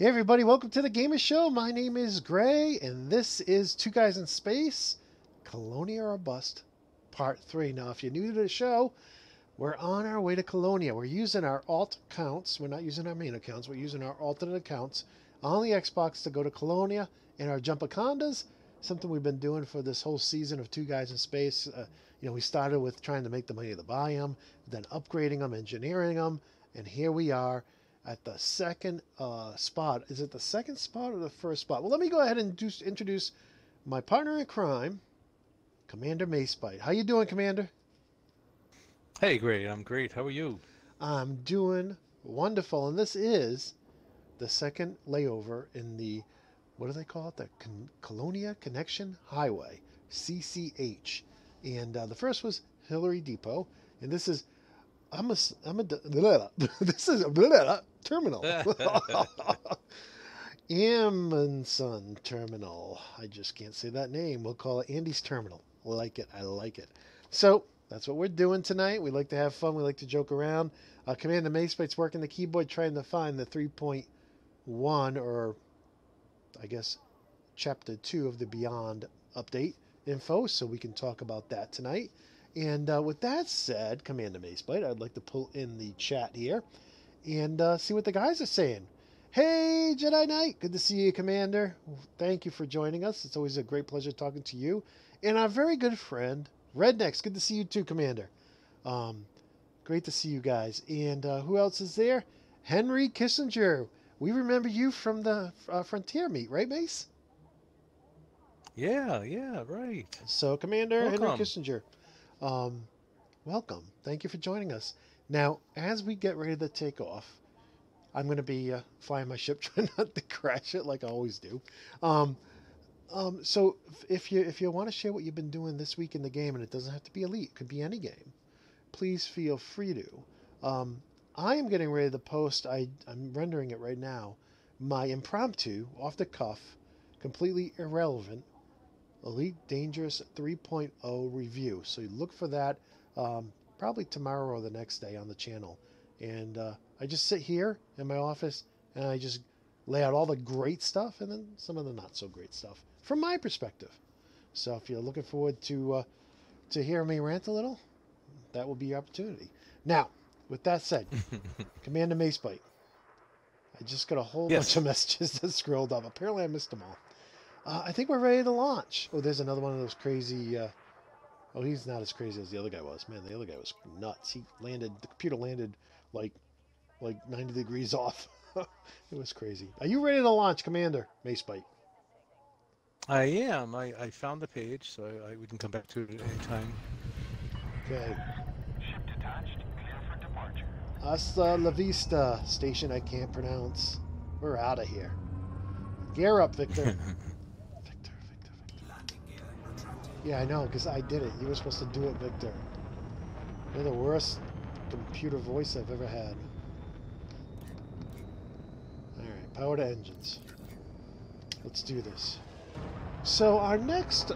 Hey everybody, welcome to the Gamer Show. My name is Gray, and this is Two Guys in Space, Colonia or Bust, Part 3. Now, if you're new to the show, we're on our way to Colonia. We're using our alt accounts. We're not using our main accounts. We're using our alternate accounts on the Xbox to go to Colonia in our Jumpacondas, something we've been doing for this whole season of Two Guys in Space. We started with trying to make the money to buy them, then upgrading them, engineering them, and here we are at the second spot. Is it the second spot or the first spot? Well, let me go ahead and introduce my partner in crime, Commander Macebyte. How you doing, Commander? Hey, great. I'm great. How are you? I'm doing wonderful, and this is the second layover in the, what do they call it? The Colonia Connection Highway, CCH. And the first was Hillary Depot, and this is this is a terminal. Amundsen Terminal. I just can't say that name. We'll call it Andy's Terminal. I like it. I like it. So that's what we're doing tonight. We like to have fun. We like to joke around. Commander Macebyte's working the keyboard trying to find the 3.1 or I guess Chapter 2 of the Beyond update info, so we can talk about that tonight. And with that said, Commander Macebyte, I'd like to pull in the chat here and see what the guys are saying. Hey, Jedi Knight. Good to see you, Commander. Thank you for joining us. It's always a great pleasure talking to you. And our very good friend, Rednecks. Good to see you too, Commander. Great to see you guys. And who else is there? Henry Kissinger. We remember you from the Frontier meet, right, Mace? Yeah, right. So, Commander Welcome. Henry Kissinger. Welcome. Thank you for joining us. Now, as we get ready to take off, I'm going to be flying my ship, trying not to crash it like I always do. So if you want to share what you've been doing this week in the game, and it doesn't have to be Elite, it could be any game, please feel free to. I am getting ready to post, I'm rendering it right now, my impromptu, off the cuff, completely irrelevant Elite Dangerous 3.0 review. So you look for that probably tomorrow or the next day on the channel. And I just sit here in my office and I just lay out all the great stuff and then some of the not so great stuff from my perspective. So if you're looking forward to hear me rant a little, that will be your opportunity. Now, with that said, Commander Macebyte, I just got a whole bunch of messages that scrolled up. Apparently I missed them all. I think we're ready to launch. Oh, there's another one of those crazy... oh, he's not as crazy as the other guy was. Man, the other guy was nuts. The computer landed like 90 degrees off. It was crazy. Are you ready to launch, Commander Macebyte? I am. I found the page, so we can come back to it at any time. Okay. Ship detached, clear for departure. Hasta la vista, station I can't pronounce. We're out of here. Gear up, Victor. Victor. Yeah, I know, because I did it. You were supposed to do it, Victor. You're the worst computer voice I've ever had. Alright, power to engines. Let's do this. So our next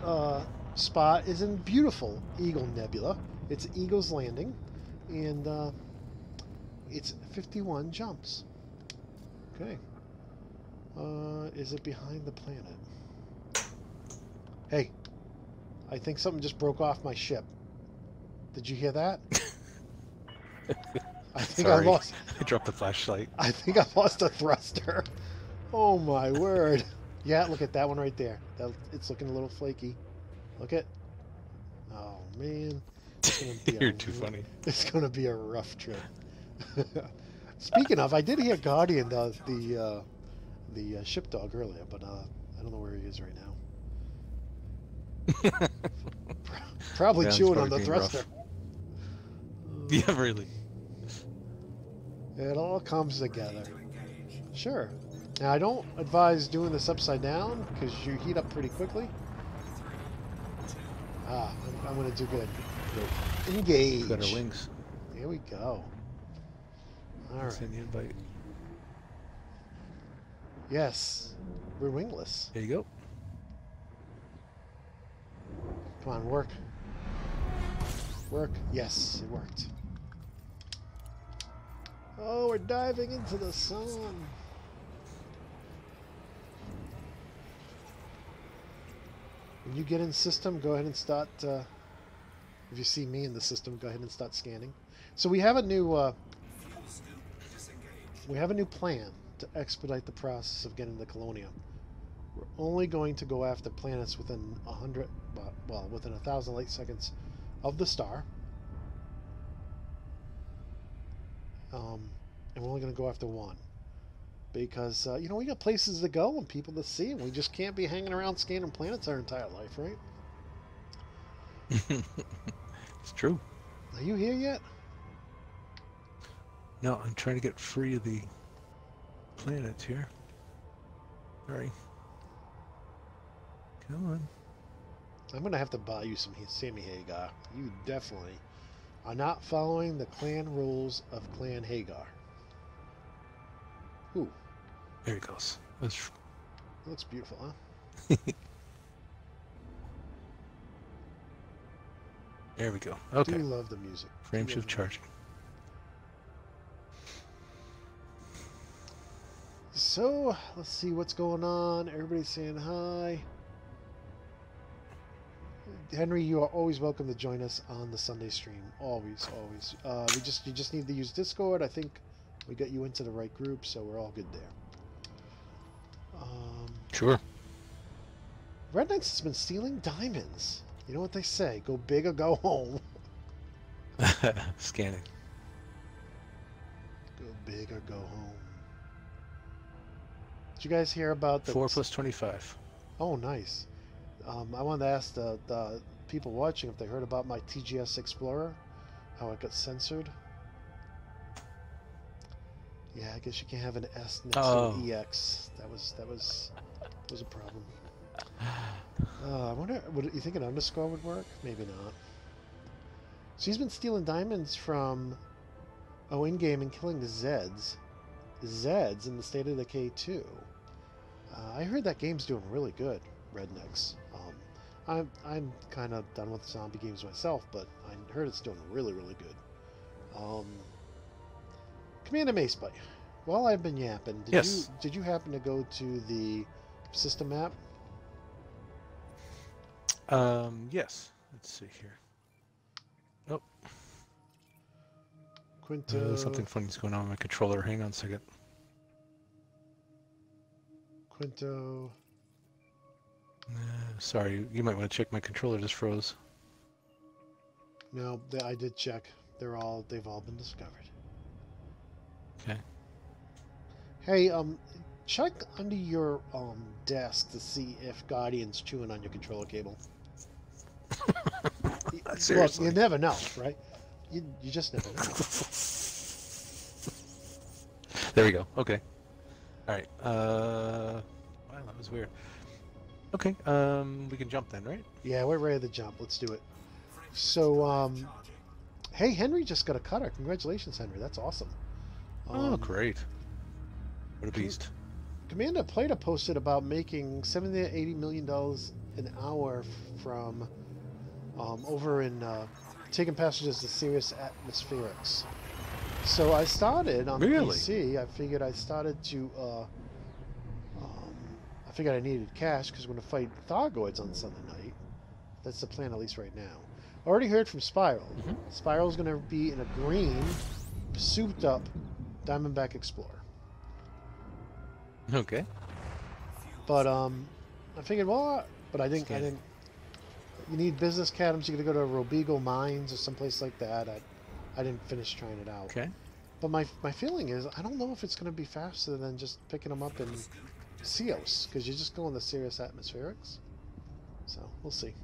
spot is in beautiful Eagle Nebula. It's Eagle's Landing, and it's 51 jumps. Okay. Is it behind the planet? Hey, I think something just broke off my ship. Did you hear that? I think Sorry. I dropped the flashlight. I think I lost a thruster. Oh my word. Yeah, look at that one right there. It's looking a little flaky. Look at. Oh man. You're too funny. It's gonna be a rough trip. Speaking of, I did hear Guardian does the ship dog earlier, but I don't know where he is right now. Probably chewing on the thruster. Yeah, really. It all comes together. Sure. Now, I don't advise doing this upside down because you heat up pretty quickly. I'm going to do good. Engage. Better wings. Here we go. All right. Send the invite. Yes. We're wingless. There you go. Come on, work. Work. Yes, it worked. Oh, we're diving into the sun. When you get in system, go ahead and start. If you see me in the system, go ahead and start scanning. So we have a new plan to expedite the process of getting to Colonia. We're only going to go after planets within 100, well, within 1,000 light seconds of the star. And we're only going to go after one. Because, you know, we got places to go and people to see, and we just can't be hanging around scanning planets our entire life, right? It's true. Are you here yet? No, I'm trying to get free of the planets here. Sorry. Come on. I'm going to have to buy you some Sammy Hagar. You definitely are not following the clan rules of Clan Hagar. Ooh. There he goes. That's... Looks beautiful, huh? There we go. Okay. Do love the music. Frame shift charging. So, let's see what's going on. Everybody's saying hi. Henry, you are always welcome to join us on the Sunday stream. Always, always. You just need to use Discord. I think we got you into the right group, so we're all good there. Sure. Red Knights has been stealing diamonds. You know what they say? Go big or go home. Scanning. Go big or go home. Did you guys hear about the 4 plus 25? Oh, nice. I wanted to ask the people watching if they heard about my TGS Explorer, how it got censored. Yeah, I guess you can't have an S next to an EX. That was a problem. I wonder, would you think an underscore would work? Maybe not. So he's been stealing diamonds from in-game and killing Zeds in the State of Decay 2. I heard that game's doing really good, Rednecks. I'm kind of done with zombie games myself, but I heard it's doing really, really good. Commander Macebyte, while I've been yapping, did you happen to go to the system map? Yes. Let's see here. Oh. Quinto. Something funny's going on with my controller. Hang on a second. Quinto. Sorry, you might want to check. My controller just froze. No, I did check. They've all been discovered. Okay. Hey, check under your desk to see if Guardian's chewing on your controller cable. Seriously. Look, you never know, right? You just never know. There we go. Okay. All right. Wow, that was weird. Okay. We can jump then, right? Yeah, we're ready to jump. Let's do it. So, hey, Henry just got a cutter. Congratulations, Henry. That's awesome. Oh, great. What a beast. Commander Plato posted about making $70 to $80 million an hour from over in taking passengers to Sirius Atmospherics. So I started on PC. I figured I started to. I figured I needed cash because we're going to fight Thargoids on Sunday night. That's the plan, at least right now. I already heard from Spiral. Spiral's going to be in a green, souped-up Diamondback Explorer. Okay. But I figured, well, but I didn't. You need business cabins. You got to go to Robeagle Mines or someplace like that. I didn't finish trying it out. Okay. But my feeling is I don't know if it's going to be faster than just picking them up in Ceos, because you just go in the Sirius Atmospherics. So we'll see.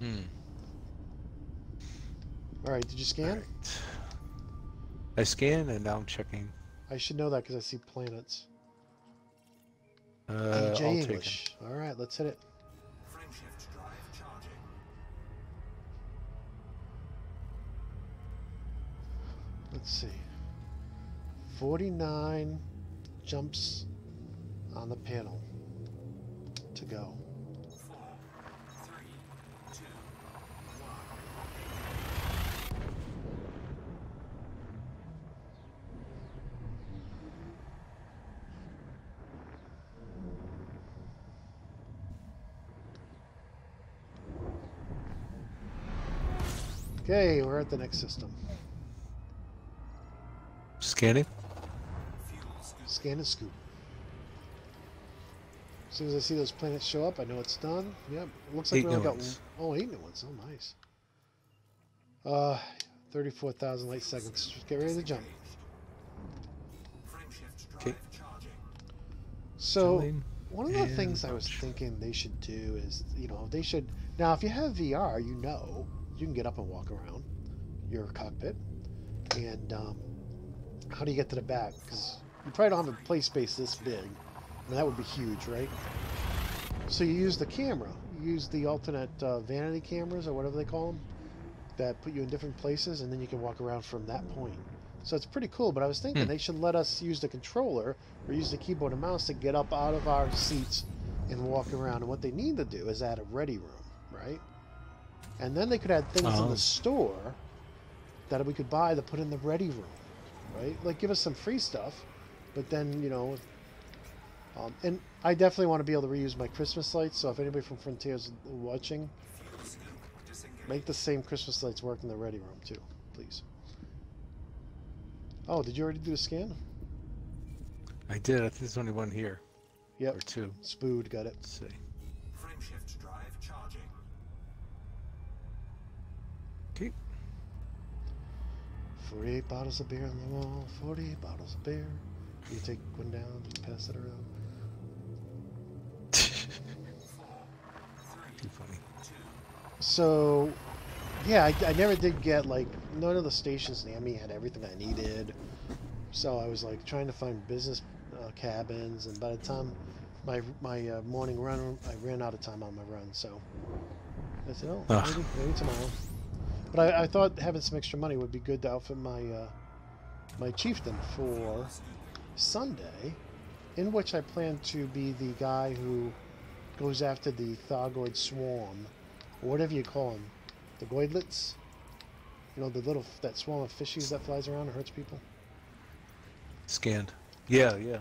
All right, did you scan? Right. I scanned and now I'm checking. I should know that because I see planets. All English. All right, let's hit it. Frameshift drive charging. Let's see. 49 jumps on the panel to go. 4, 3, 2, 1. Okay, we're at the next system. Scanning. Fuel scoop. Scan and scoop. As soon as I see those planets show up, I know it's done. Yep. It looks like 8 we only new got ones. 8 new ones. Oh, nice. 34,000 light seconds. Just get ready to jump. Frameshift drive Okay. charging. So, Filling one of the and things I was launch. thinking they should do is, they should. Now, if you have VR, you can get up and walk around your cockpit. And how do you get to the back? Because you probably don't have a play space this big. I mean, that would be huge, right? So you use the camera. You use the alternate vanity cameras or whatever they call them that put you in different places, and then you can walk around from that point. So it's pretty cool, but I was thinking they should let us use the controller or use the keyboard and mouse to get up out of our seats and walk around. And what they need to do is add a ready room, right? And then they could add things in Oh. the store that we could buy to put in the ready room, right? Like give us some free stuff, but then, and I definitely want to be able to reuse my Christmas lights, so if anybody from Frontier is watching, Fuel scoop disengaged. make the same Christmas lights work in the ready room too, please. Oh, did you already do a scan? I did. I think there's only one here. Yep. Or two. Spood, got it. Let's see. Frameshift drive charging. Okay. 48 bottles of beer on the wall, 48 bottles of beer. You take one down, just pass it around. 4, 3, Too funny. 2, So, yeah, I never did get, like, none of the stations near me had everything I needed. So I was, like, trying to find business cabins, and by the time my morning run, I ran out of time on my run, so I said, oh, Ugh. maybe tomorrow. But I thought having some extra money would be good to outfit my my chieftain for Sunday, in which I plan to be the guy who goes after the Thargoid swarm, or whatever you call them, the Goidlets. You know, that swarm of fishies that flies around and hurts people. Scanned. Yeah, yeah.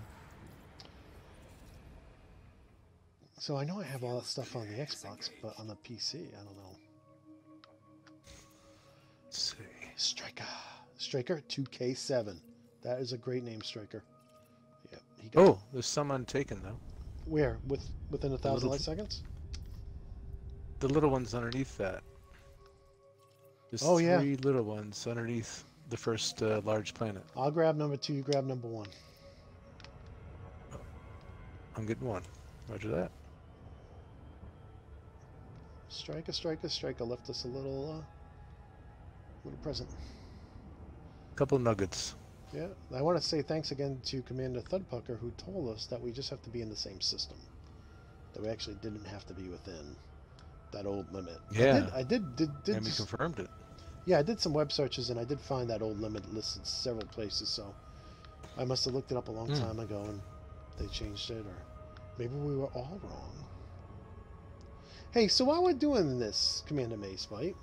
So I know I have all that stuff on the Xbox, but on the PC, I don't know. Let's see. Striker 2K7. That is a great name, Striker. Yep. He got Oh, there's some untaken though. where within 1,000 little- light seconds. The little ones underneath that. There's Oh, yeah. 3 little ones underneath the first large planet. I'll grab number 2. You grab number 1. I'm getting 1. Roger that. Striker left us a little present. Couple nuggets. Yeah, I want to say thanks again to Commander Thudpucker, who told us that we just have to be in the same system. That we actually didn't have to be within that old limit. Yeah. I did And we confirmed it. yeah, I did some web searches and I did find that old limit listed several places. So I must have looked it up a long time ago and they changed it, or maybe we were all wrong. Hey, so while we're doing this, Commander Macebyte,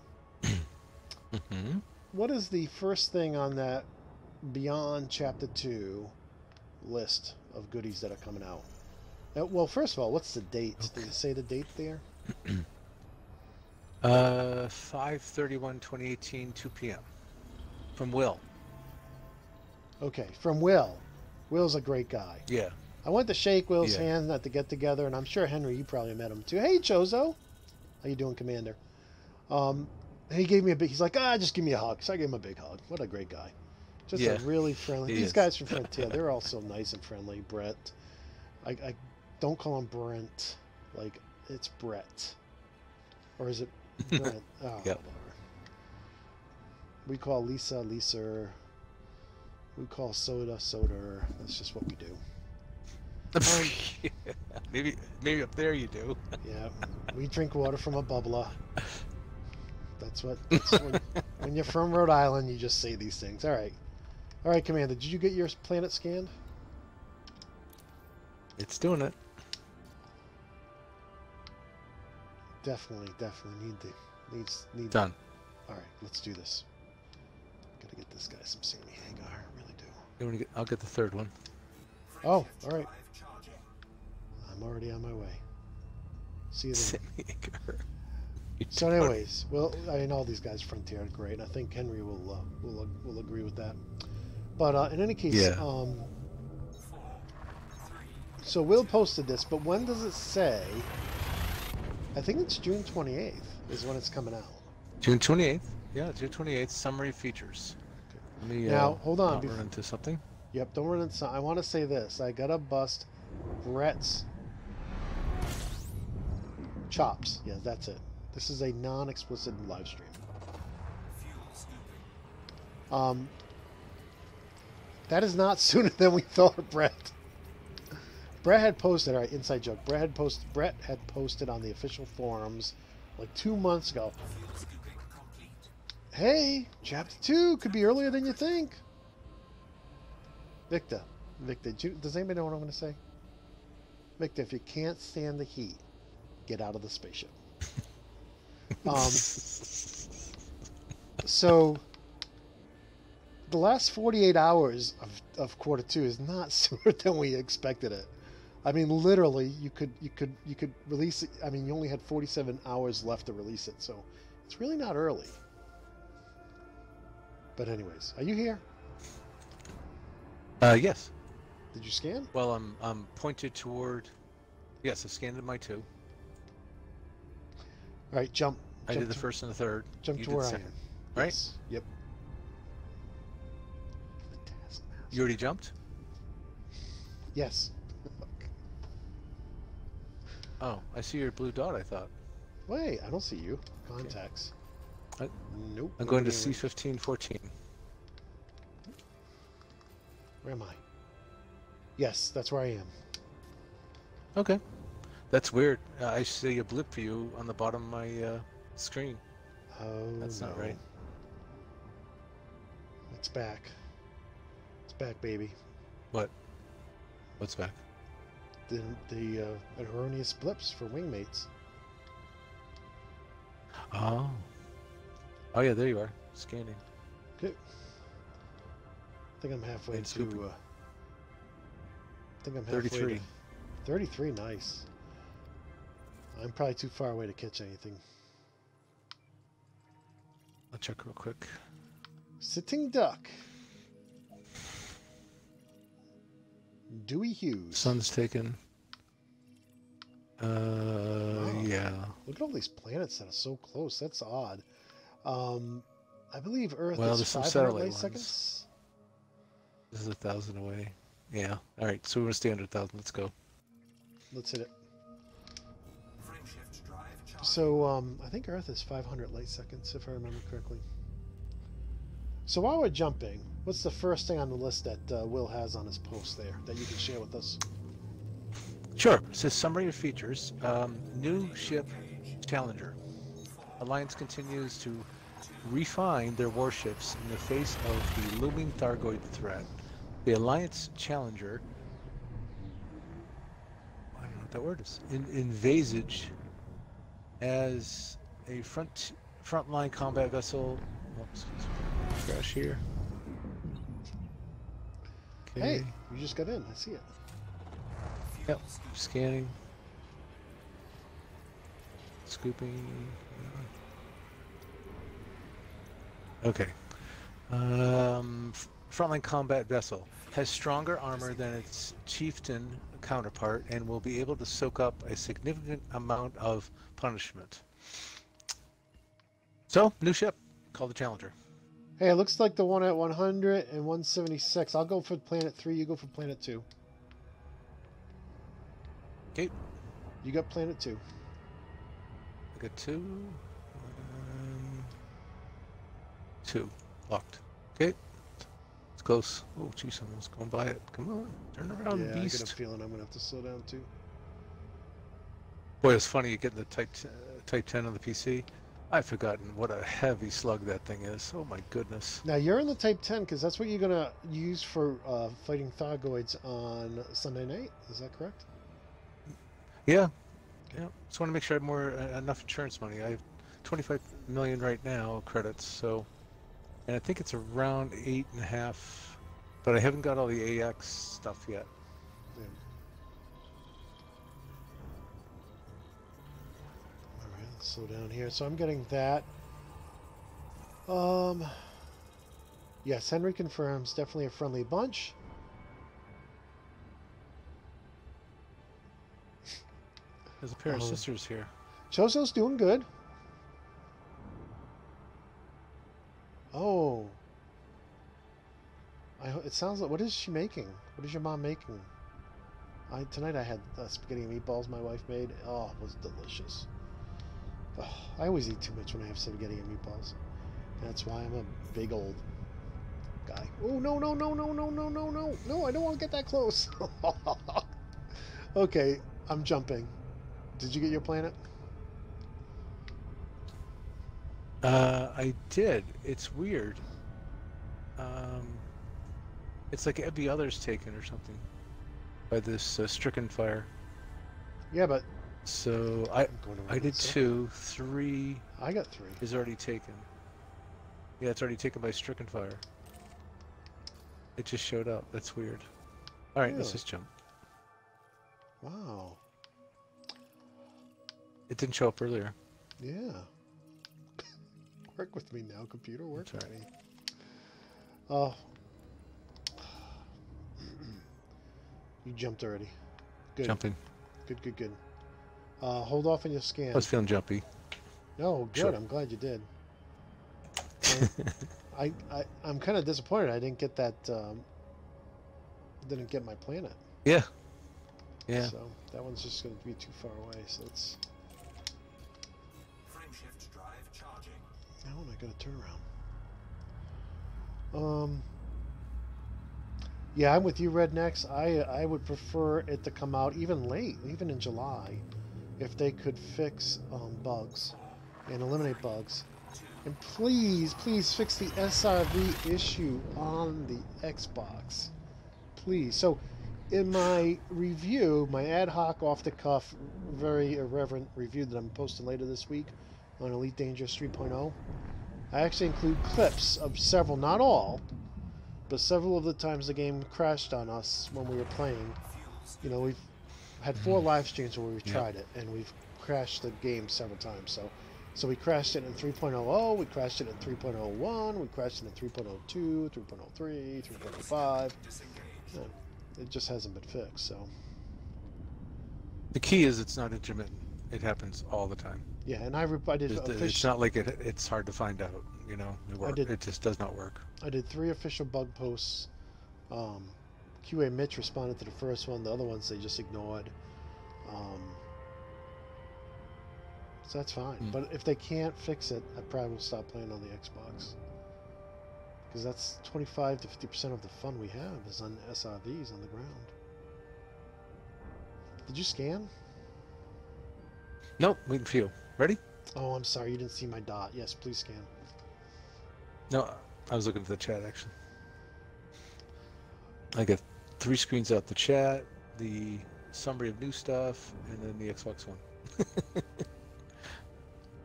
Mm-hmm. what is the first thing on that Beyond Chapter 2 list of goodies that are coming out? Well, first of all, what's the date? Okay. Did it say the date there? 5/31/2018, 2 p.m. From Will. Okay, from Will. Will's a great guy. Yeah. I went to shake Will's Yeah. hand at the get-together, and I'm sure, Henry, you probably met him too. Hey, Chozo. How you doing, Commander? And he gave me a big... He's like, just give me a hug. So I gave him a big hug. What a great guy. Just a Yeah, really friendly... he These is. guys from Frontier, they're all so nice and friendly. Brett. I don't call him Brent. Like, it's Brett. Or is it Brent? Oh, Yep. whatever. We call Lisa. We call Soda. That's just what we do. Maybe up there you do. Yeah, we drink water from a bubbler. That's when you're from Rhode Island, you just say these things. All right, Commander. Did you get your planet scanned? It's doing it. Definitely needs. Done. All right, let's do this. Gotta get this guy some Sammy Hagar. Really do. You wanna I'll get the third one. Oh, all right. drive charging. I'm already on my way. See you then. So, anyways, well, I mean, all these guys Frontier are great, and I think Henry will agree with that. But in any case, Yeah. 4, 3, so Will posted this, but when does it say? I think it's June 28th is when it's coming out. June 28th. Yeah, June 28th. Summary features. Let me Now, hold on. not run into something. Yep, don't run into. I want to say this. I gotta bust Brett's chops. Yeah, that's it. This is a non-explicit live stream. fuel scooping. That is not sooner than we thought, Brett. Brett had posted. All right, inside joke. Brett had posted on the official forums like 2 months ago. Fuel scooping complete. Hey, chapter 2 could be earlier than you think. Victor, does anybody know what I'm going to say? Victor, if you can't stand the heat, get out of the spaceship. So, the last 48 hours of quarter 2 is not sooner than we expected it. I mean, literally, you could release it. I mean, you only had 47 hours left to release it, so it's really not early. But anyways, are you here? Yes. Did you scan? Well, I'm pointed toward. Yes, I scanned my 2. All right, jump. I did the first and the third. Jump You to did where I am. second, right? Yes. Yep. You already jumped? Yes. Oh, I see your blue dot. I thought. Wait, I don't see you. Contacts. I- Nope. I'm going to nobody- C1514. Where am I? Yes, that's where I am. Okay. That's weird. I see a blip for you on the bottom of my screen. Oh, That's not no. right. It's back. It's back, baby. What? What's back? The erroneous blips for wingmates. Oh. Oh yeah, there you are. Scanning. Okay. I think I'm halfway And to. scooping. I think I'm halfway 33. to 33. Nice. I'm probably too far away to catch anything. I'll check real quick. Sitting duck. Dewey Hughes. Sun's taken. Yeah. Look at all these planets that are so close. That's odd. I believe Earth Well, is there's some 500 satellite light ones. seconds. This is 1,000 away. Yeah. All right. So we're gonna stay under 1,000. Let's go. Let's hit it. Frameshift drive charging. So I think Earth is 500 light seconds, if I remember correctly. So while we're jumping, what's the first thing on the list that Will has on his post there that you can share with us? Sure. It says summary of features. New ship Challenger. Alliance continues to refine their warships in the face of the looming Thargoid threat. The Alliance Challenger, I don't know what that word is, envisaged as a frontline combat vessel. Oops, crash here. Okay. Hey, you just got in. I see it. Yep. Scanning. Scooping. Okay. Frontline combat vessel has stronger armor than its chieftain counterpart and will be able to soak up a significant amount of punishment. So, new ship called the Challenger. Hey, it looks like the one at 100 and 176. I'll go for planet 3. You go for planet 2. Okay. You got planet 2. I got 2. 2. Locked. Okay. It's close. Oh, jeez, I'm almost going by it. Come on. Turn around, Yeah, I beast. get a feeling I'm going to have to slow down too. Boy, it's funny you get the Type 10 on the PC. I've forgotten what a heavy slug that thing is. Oh my goodness. Now, you're in the Type 10 because that's what you're going to use for fighting Thargoids on Sunday night. Is that correct? Yeah. Yeah. Just want to make sure I have more enough insurance money. I have 25 million right now credits, so, and I think it's around 8.5, but I haven't got all the AX stuff yet. Yeah. All right, slow down here. So I'm getting that. Yes, Henry confirms. Definitely a friendly bunch. There's a pair of sisters here. Choso's doing good. Oh. It sounds like... What is she making? What is your mom making? Tonight I had spaghetti and meatballs my wife made. Oh, it was delicious. Oh, I always eat too much when I have spaghetti and meatballs. That's why I'm a big old guy. Oh, no, no, no, no, no, no, no, no. No, I don't want to get that close. Okay, I'm jumping. Did you get your planet? I did. It's weird. It's like every other's taken or something by this stricken fire. Yeah, but... So I did 2, 3... I got 3. Is already taken. Yeah, it's already taken by stricken fire. It just showed up. That's weird. Alright, let's just jump. Wow. It didn't show up earlier. Yeah. Work with me now, computer. Work with me. You jumped already. Good. Jumping. Good, good, good. Hold off on your scan. I was feeling jumpy. No, good. Sure. I'm glad you did. I'm kind of disappointed I didn't get that. Didn't get my planet. Yeah. Yeah. So that one's just going to be too far away. So it's. Frameshift drive charging. Now I got to turn around. Yeah, I'm with you, Rednecks. I would prefer it to come out even late, even in July, if they could fix bugs and eliminate bugs. And please, please fix the SRV issue on the Xbox. Please. So, in my review, my ad hoc, off-the-cuff, very irreverent review that I'm posting later this week on Elite Dangerous 3.0, I actually include clips of several, not all, but several of the times the game crashed on us when we were playing. You know, we've had 4 live streams where we've tried it, and we've crashed the game several times. So we crashed it in 3.00, we crashed it in 3.01, we crashed it in 3.02, 3.03, 3.05. Yeah, it just hasn't been fixed, so. The key is it's not intermittent. It happens all the time. Yeah, and I did it's not like it's hard to find out, you know. It just does not work. I did 3 official bug posts. QA Mitch responded to the first one. The other ones they just ignored. So that's fine. But if they can't fix it, I probably will stop playing on the Xbox. Because that's 25 to 50% of the fun we have is on SRVs on the ground. Did you scan? Nope, waiting for you. Ready? Oh, I'm sorry. You didn't see my dot. Yes, please scan. No, I was looking at the chat, actually. I got 3 screens out: the chat, the summary of new stuff, and then the Xbox One.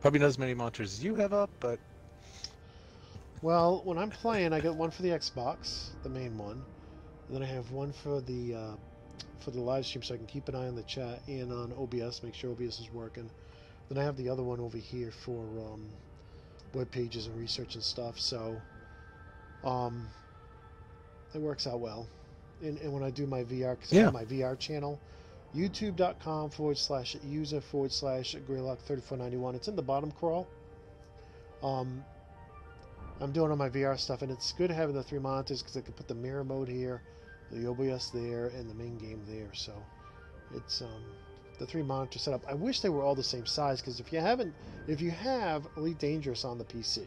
Probably not as many monitors as you have up, but... Well, when I'm playing, I get one for the Xbox, the main one. And then I have one for the live stream, so I can keep an eye on the chat and on OBS, make sure OBS is working. Then I have the other one over here for web pages and research and stuff. So it works out well. And when I do my VR, because I have my VR channel, youtube.com/user/Greylock3491. It's in the bottom crawl. I'm doing all my VR stuff, and it's good having the 3 monitors because I can put the mirror mode here, the OBS there, and the main game there. So it's the 3 monitor setup. I wish they were all the same size, because if you have Elite Dangerous on the PC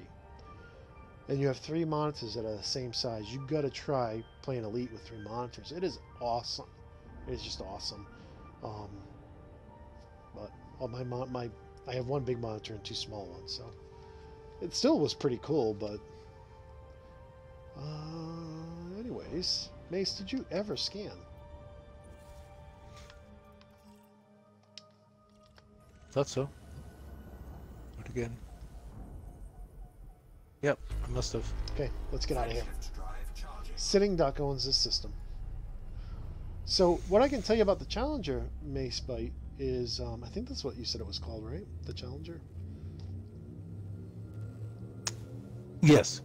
and you have 3 monitors that are the same size, you got to try playing Elite with 3 monitors. It is awesome. It is just awesome. But I have 1 big monitor and 2 small ones, so it still was pretty cool. But anyways, Mace, did you ever scan? Thought so. But again. Yep, I must have. Okay, let's get out of here. Sitting Duck owns this system. So what I can tell you about the Challenger Macebyte is, I think that's what you said it was called, right? The Challenger? Yes.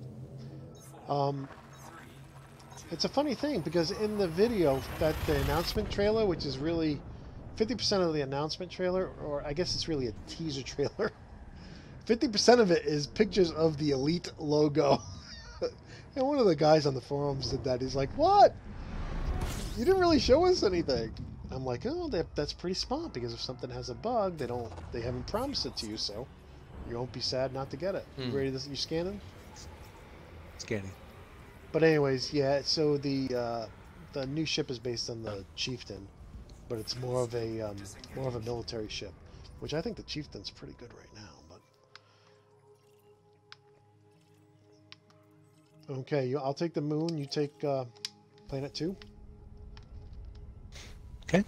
It's a funny thing because in the video, that the announcement trailer, which is really 50% of the announcement trailer, or I guess it's really a teaser trailer, 50% of it is pictures of the Elite logo. And one of the guys on the forums did that. He's like, "What? You didn't really show us anything." I'm like, "Oh, that's pretty smart because if something has a bug, they haven't promised it to you, so you won't be sad not to get it." You ready to? You scanning? Scanning. But anyways, yeah. So the new ship is based on the Chieftain, but it's more of a military ship, which I think the Chieftain's pretty good right now. But okay, I'll take the moon. You take Planet 2. Okay.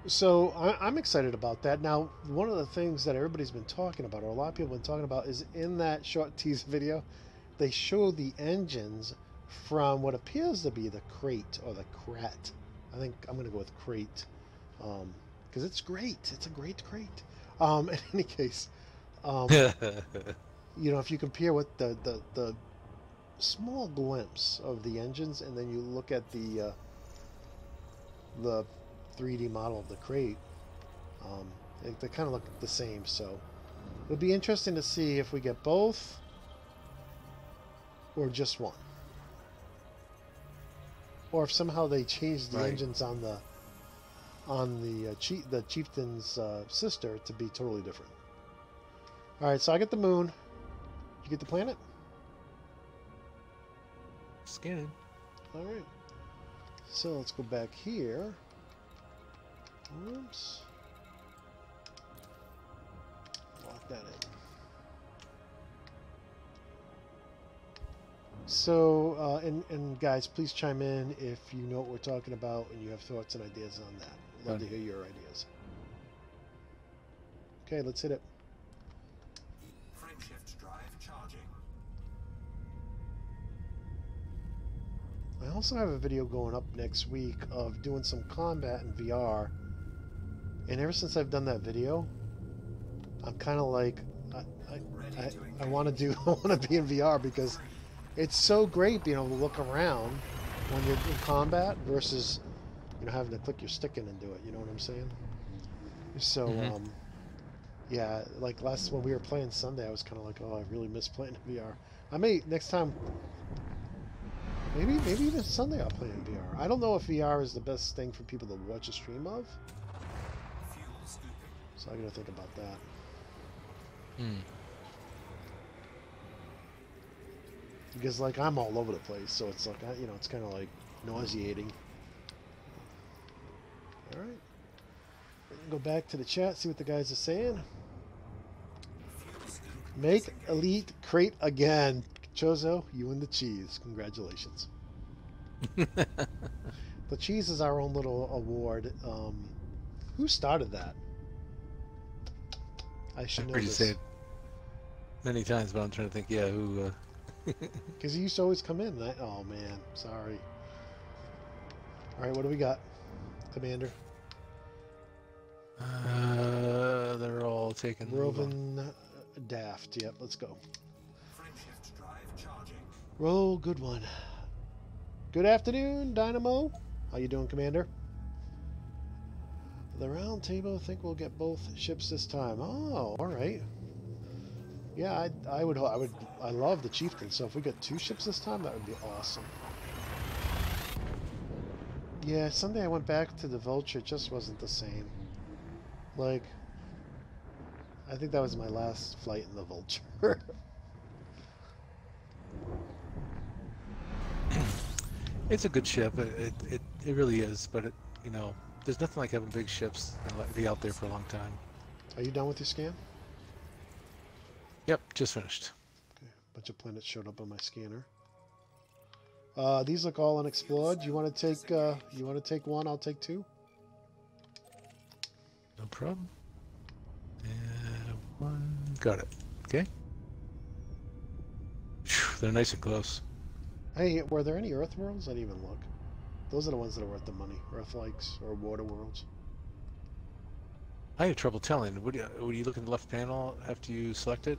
So I'm excited about that. Now, one of the things that everybody's been talking about, or a lot of people have been talking about, is in that short teaser video, they show the engines from what appears to be the crate or the crat. I think I'm going to go with crate because it's great. It's a great crate. In any case, you know, if you compare what the small glimpse of the engines, and then you look at the 3D model of the crate, they kind of look the same. So it'll be interesting to see if we get both or just one, or if somehow they change the engines on the Chieftain's sister to be totally different. All right, so I get the moon. You get the planet. Scanning. All right. So let's go back here. Oops. Lock that in. So, and guys, please chime in if you know what we're talking about and you have thoughts and ideas on that. Love to hear your ideas. Okay, let's hit it. Frameshift drive charging. I also have a video going up next week of doing some combat in VR. And ever since I've done that video, I'm kind of like, I want to be in VR because it's so great being able to look around when you're in combat versus, you know, having to click your stick in and do it. You know what I'm saying? So, yeah, like when we were playing Sunday, I was kind of like, oh, I really miss playing in VR. I may next time. Maybe even Sunday I'll play in VR. I don't know if VR is the best thing for people to watch a stream of. Fuel scooping. So I gotta think about that. Because like I'm all over the place, so it's like you know, it's kind of like nauseating. All right, go back to the chat, see what the guys are saying. Make Elite crate again. Chozo, you and the cheese. Congratulations. The cheese is our own little award. Who started that? I should know Pretty this. said many times, but I'm trying to think. Yeah, who? Because he used to always come in. And oh man, sorry. All right, what do we got, Commander? They're all taken. Rovan Daft. Yep, let's go. Frameshift drive charging. Roll, good one. Good afternoon, Dynamo. How you doing, Commander? The round table, I think we'll get both ships this time. Oh, all right. Yeah, I love the Chieftain. So if we get 2 ships this time, that would be awesome. Yeah, Sunday I went back to the Vulture. It just wasn't the same. Like, I think that was my last flight in the Vulture. It's a good ship. It really is, but you know, there's nothing like having big ships and be out there for a long time. Are you done with your scan? Yep, just finished. Okay, a bunch of planets showed up on my scanner. These look all unexplored. You want to take one? I'll take 2. No problem. And 1, got it. Okay. Whew, they're nice and close. Hey, were there any Earth worlds? I didn't even look. Those are the ones that are worth the money. Earth likes or water worlds. I had trouble telling. Would you look in the left panel after you select it?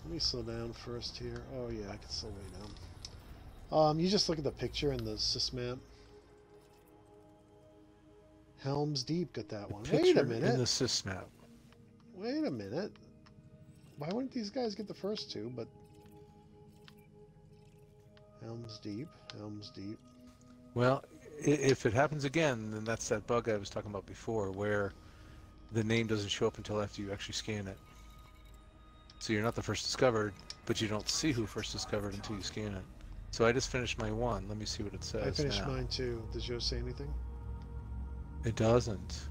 Let me slow down first here. Oh yeah, I can slow way down. You just look at the picture in the sysmap. Helm's Deep got that one. Wait a In the minute. sysmap. Wait a minute. Why wouldn't these guys get the first two? But Helm's Deep, Helm's Deep. Well, if it happens again, then that's that bug I was talking about before, where the name doesn't show up until after you actually scan it. So you're not the first discovered, but you don't see who first discovered until you scan it. So I just finished my one. Let me see what it says. I finished now. mine too. Does yours say anything? It doesn't.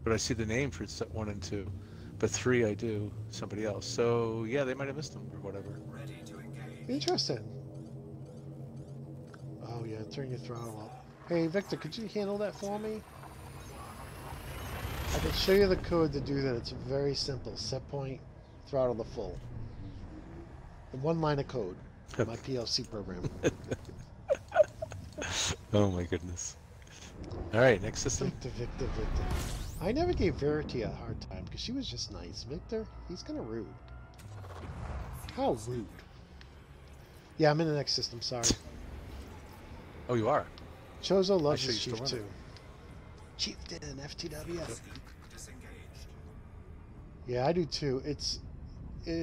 But I see the name for 1 and 2. But 3 I do. Somebody else. So yeah, they might have missed them or whatever. Ready to engage. Interesting. Oh yeah, turn your throttle up. Hey Victor, could you handle that for me? I can show you the code to do that. It's very simple. Set point, throttle to full. And one line of code. My PLC program. Oh my goodness. Alright, next system. Victor. I never gave Verity a hard time because she was just nice. Victor, he's kind of rude. How rude. Yeah, I'm in the next system, sorry. Oh, you are? Chozo I loves show his you chief still too. Chieftain, FTW. Disengaged. Yeah, I do too. It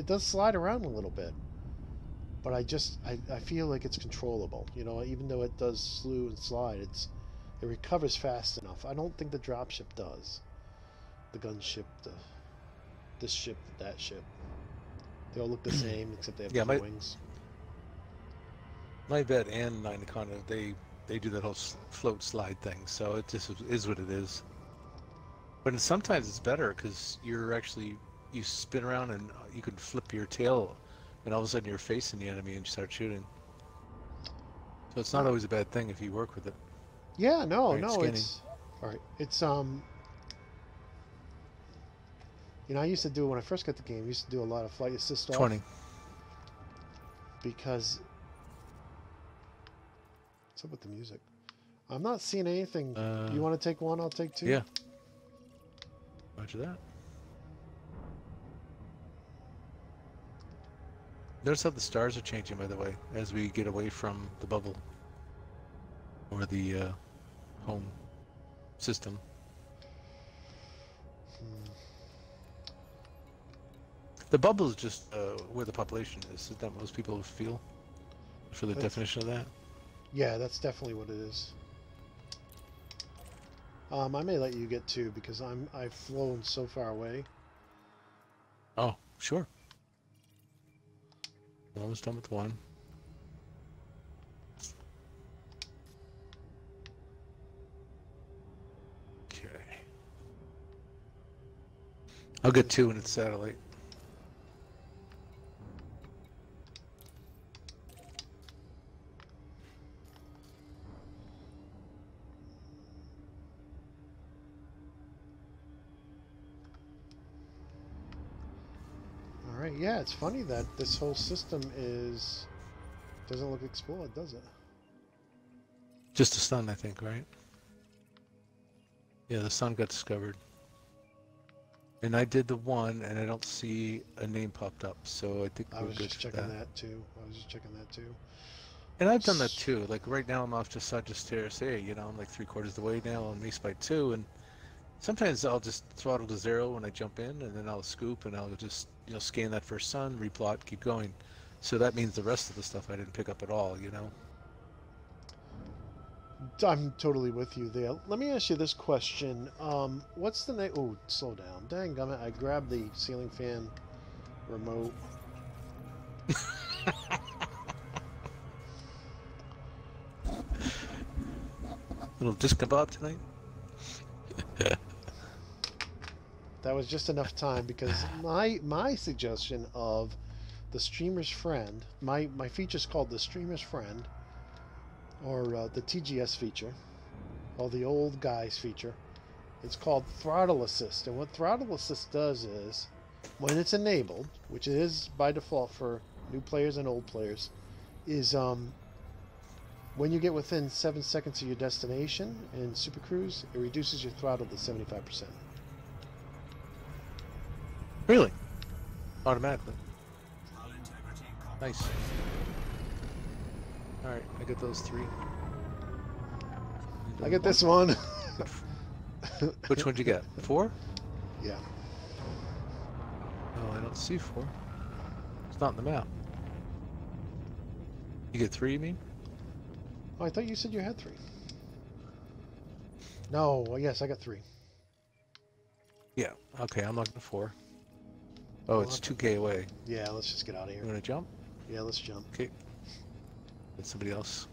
does slide around a little bit. But I feel like it's controllable. You know, even though it does slew and slide, it recovers fast enough. I don't think the dropship does. The gunship, this ship, that ship. They all look the same except they have Yeah, different wings. My bet and Nine-Icon, they do that whole float slide thing, so it just is what it is. But sometimes it's better because you spin around and you can flip your tail, and all of a sudden you're facing the enemy and you start shooting. So it's not always a bad thing if you work with it. Yeah, no, Right, no, scanning. it's all right. It's you know, I used to do when I first got the game. I used to do a lot of flight assist off 20. because what's up with the music? I'm not seeing anything. You want to take one? I'll take two. Yeah. Roger that. Notice how the stars are changing, by the way, as we get away from the bubble or the home system. The bubble is just where the population is. Is that most people feel for the definition of that? Yeah, that's definitely what it is. I may let you get two because I've flown so far away. Oh, sure. Almost done with one. Okay. I'll get two when it's satellite. All right, yeah, it's funny that this whole system doesn't look explored, does it? Just the sun, I think, right? Yeah, the sun got discovered. And I did the one, and I don't see a name popped up, so I think I we're was good just for checking that. that too. I was just checking that too. And I've done that too. Like right now, I'm off to Sagittarius A. You know, I'm like 3/4 of the way now on Macebyte 2, and sometimes I'll just throttle to 0 when I jump in, and then I'll scoop, and I'll just scan that first sun, replot, keep going. So that means the rest of the stuff I didn't pick up at all. You know. I'm totally with you there. Let me ask you this question. What's the name? Oh, slow down. Dang gummit, I grabbed the ceiling fan remote. Little disc kebab tonight. That was just enough time because my suggestion of the streamer's friend, my feature's called the streamer's friend, or the TGS feature, or the old guys feature. It's called throttle assist, and what throttle assist does is, when it's enabled, which it is by default for new players and old players, is when you get within 7 seconds of your destination in Super Cruise, it reduces your throttle to 75%. Really? Automatically. Hull integrity Nice. Alright, I get those 3. I get this one. Which one did you get? 4? Yeah. Oh, I don't see 4. It's not in the map. You get 3, you mean? Oh, I thought you said you had 3. No, well, yes, I got 3. Yeah. Okay, I'm looking at 4. Oh, it's 2K away. Yeah, let's just get out of here. You want to jump? Yeah, let's jump. Okay. Let somebody else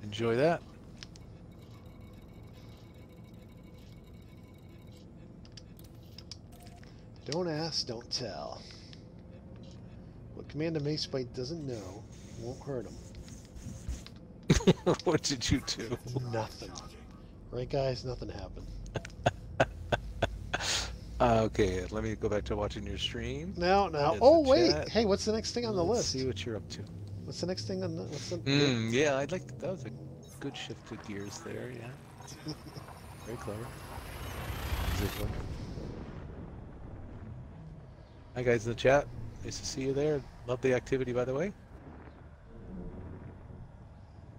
enjoy that. Don't ask, don't tell. What Commander Macebyte doesn't know won't hurt him. What did you do? Nothing. Right, guys? Nothing happened. Okay, let me go back to watching your stream. Now. There's Oh, the wait. chat. Hey, what's the next thing on the Let's list? see what you're up to. What's the next thing on the... What's the... Yeah, I'd like that was a good shift of gears there, yeah. Very clever. Ziggler. Hi guys in the chat. Nice to see you there. Love the activity, by the way.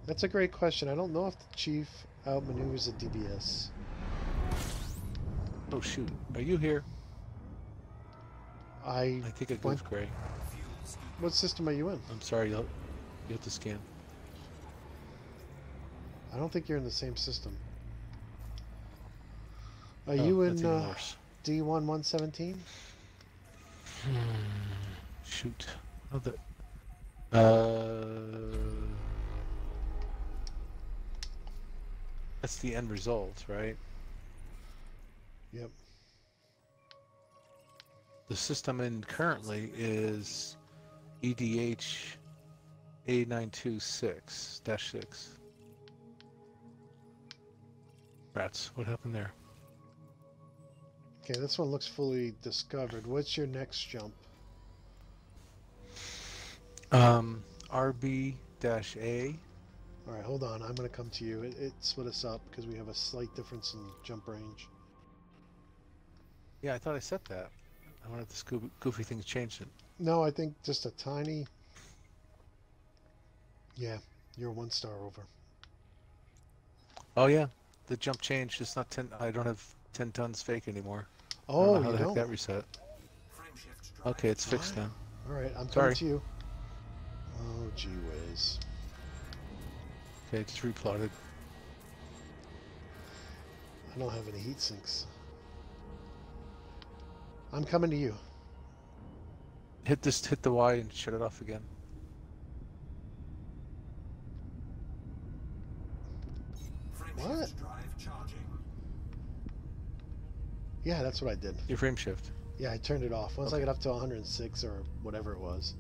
That's a great question. I don't know if the chief outmaneuvers a DBS. Oh shoot, are you here? I think it goes gray. What system are you in? I'm sorry, you have to scan. I don't think you're in the same system. Are Oh, you in that's even worse. D1117? Shoot. Oh, that's the end result, right? Yep. The system in currently is EDH A926-6. Rats, what happened there? Okay, this one looks fully discovered. What's your next jump? RB-A. All right, hold on. I'm going to come to you. It split us up because we have a slight difference in jump range. Yeah, I thought I set that. I wanted this goofy thing to change it. No, I think just a tiny... Yeah, you're 1 star over. Oh yeah, the jump changed. It's not 10. I don't have 10 tons fake anymore. Oh, I don't know how you the heck don't? that reset. Okay, it's fixed now. All right, I'm Sorry. coming to you. Oh, gee whiz. Okay, just replotted. I don't have any heat sinks. I'm coming to you. Hit the Y and shut it off again. What? Yeah, that's what I did. Your frame shift. Yeah, I turned it off. Once I Okay. got up to 106 or whatever it was.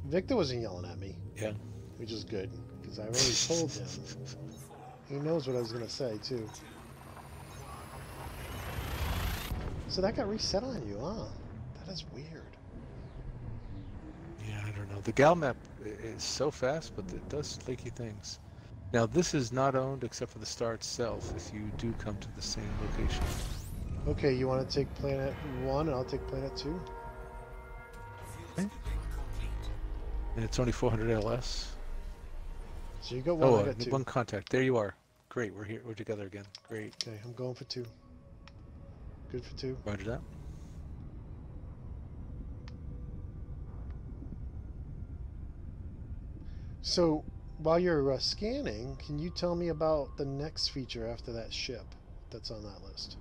Victor wasn't yelling at me, Yeah. which is good, because I already told him. He knows what I was going to say, too. So that got reset on you, huh? That is weird. Yeah, I don't know. The Gal map is so fast, but it does flaky things. Now, this is not owned except for the star itself if you do come to the same location. Okay, you want to take Planet 1 and I'll take Planet 2? Okay. And it's only 400 LS. So you got 1, I got 2. One contact. There you are. Great, we're here. We're together again. Great. Okay, I'm going for 2. Good for 2. Roger that. So, while you're scanning, can you tell me about the next feature after that ship that's on that list?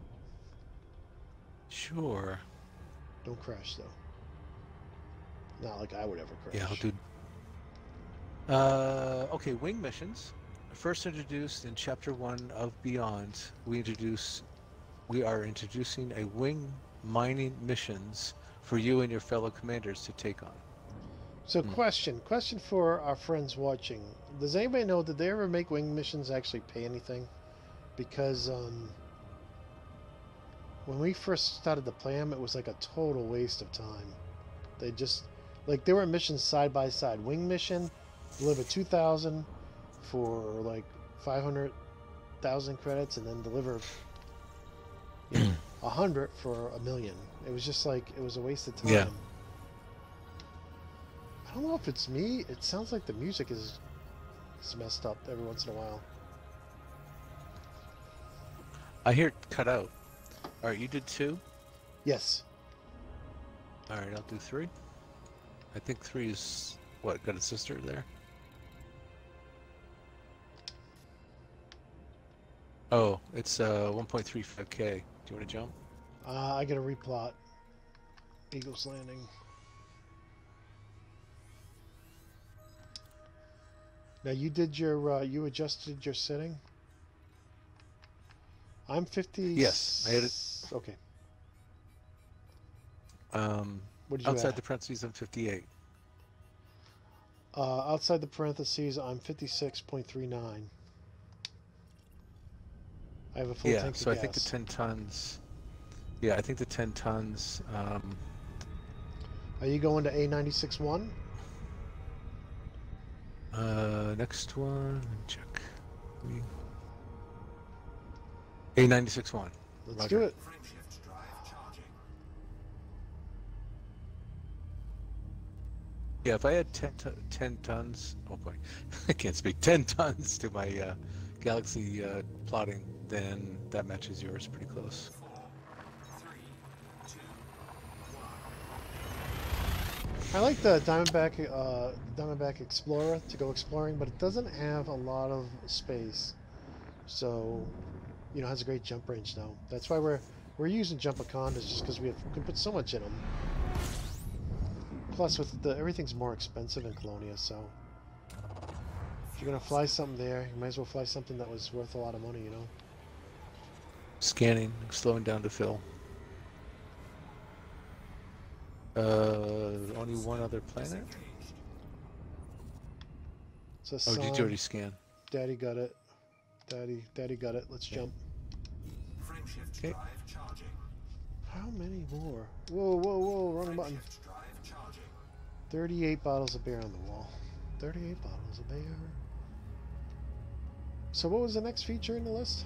Sure. Don't crash, though. Not like I would ever crash. Yeah, I'll do. Okay, wing missions. First introduced in Chapter 1 of Beyond, we are introducing a wing mining missions for you and your fellow commanders to take on. So, question for our friends watching. Does anybody know, did they ever make wing missions actually pay anything? Because, when we first started to play them, it was like a total waste of time. They just, like, there were missions side by side. Wing mission, deliver 2,000 for like 500,000 credits, and then deliver 100 for a million. It was just like, it was a waste of time. Yeah. I don't know if it's me. It sounds like the music is messed up every once in a while. I hear it cut out. All right, you did 2? Yes. All right, I'll do 3. I think 3 is, what, got a sister there? Oh, it's 1.35K. Do you want to jump? I got a replot. Eagles Landing. Now you did your, you adjusted your setting? I'm 50. Yes, I had it. Okay. What did you Outside add? the parentheses, I'm 58. Outside the parentheses, I'm 56.39. I have a full tank of so I gas. think the 10 tons. Yeah, I think the 10 tons. Are you going to A96-1? Next one, let me check. A96-1. Let's Roger. do it. Frameshift drive charging. Yeah, if I had 10 tons, oh boy, I can't speak, 10 tons to my Galaxy plotting, then that matches yours pretty close. 4, 3, 2, 1. I like the Diamondback Explorer to go exploring, but it doesn't have a lot of space. So, you know, it has a great jump range now. That's why we're using Jumpacondas, just because we can put so much in them. Plus, with everything's more expensive in Colonia, so if you're gonna fly something there, you might as well fly something that was worth a lot of money, you know. Scanning, slowing down to fill. Only one other planet? So Oh, did you already scan? Daddy got it. Daddy got it. Let's jump. Frameshift Okay. drive charging. How many more? Whoa, whoa, whoa, wrong button. Frameshift drive charging. 38 bottles of beer on the wall. 38 bottles of beer. So what was the next feature in the list?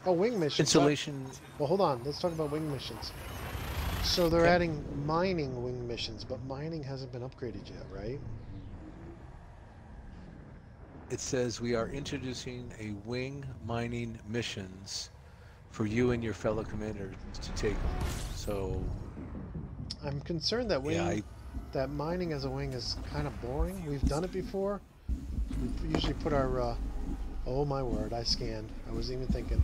Oh, wing missions. Installation. Well, hold on. Let's talk about wing missions. So they're Okay. adding mining wing missions, but mining hasn't been upgraded yet, right? It says we are introducing a wing mining missions for you and your fellow commanders to take on. So I'm concerned that that mining as a wing is kind of boring. We've done it before. We usually put our oh my word, I scanned. I wasn't even thinking.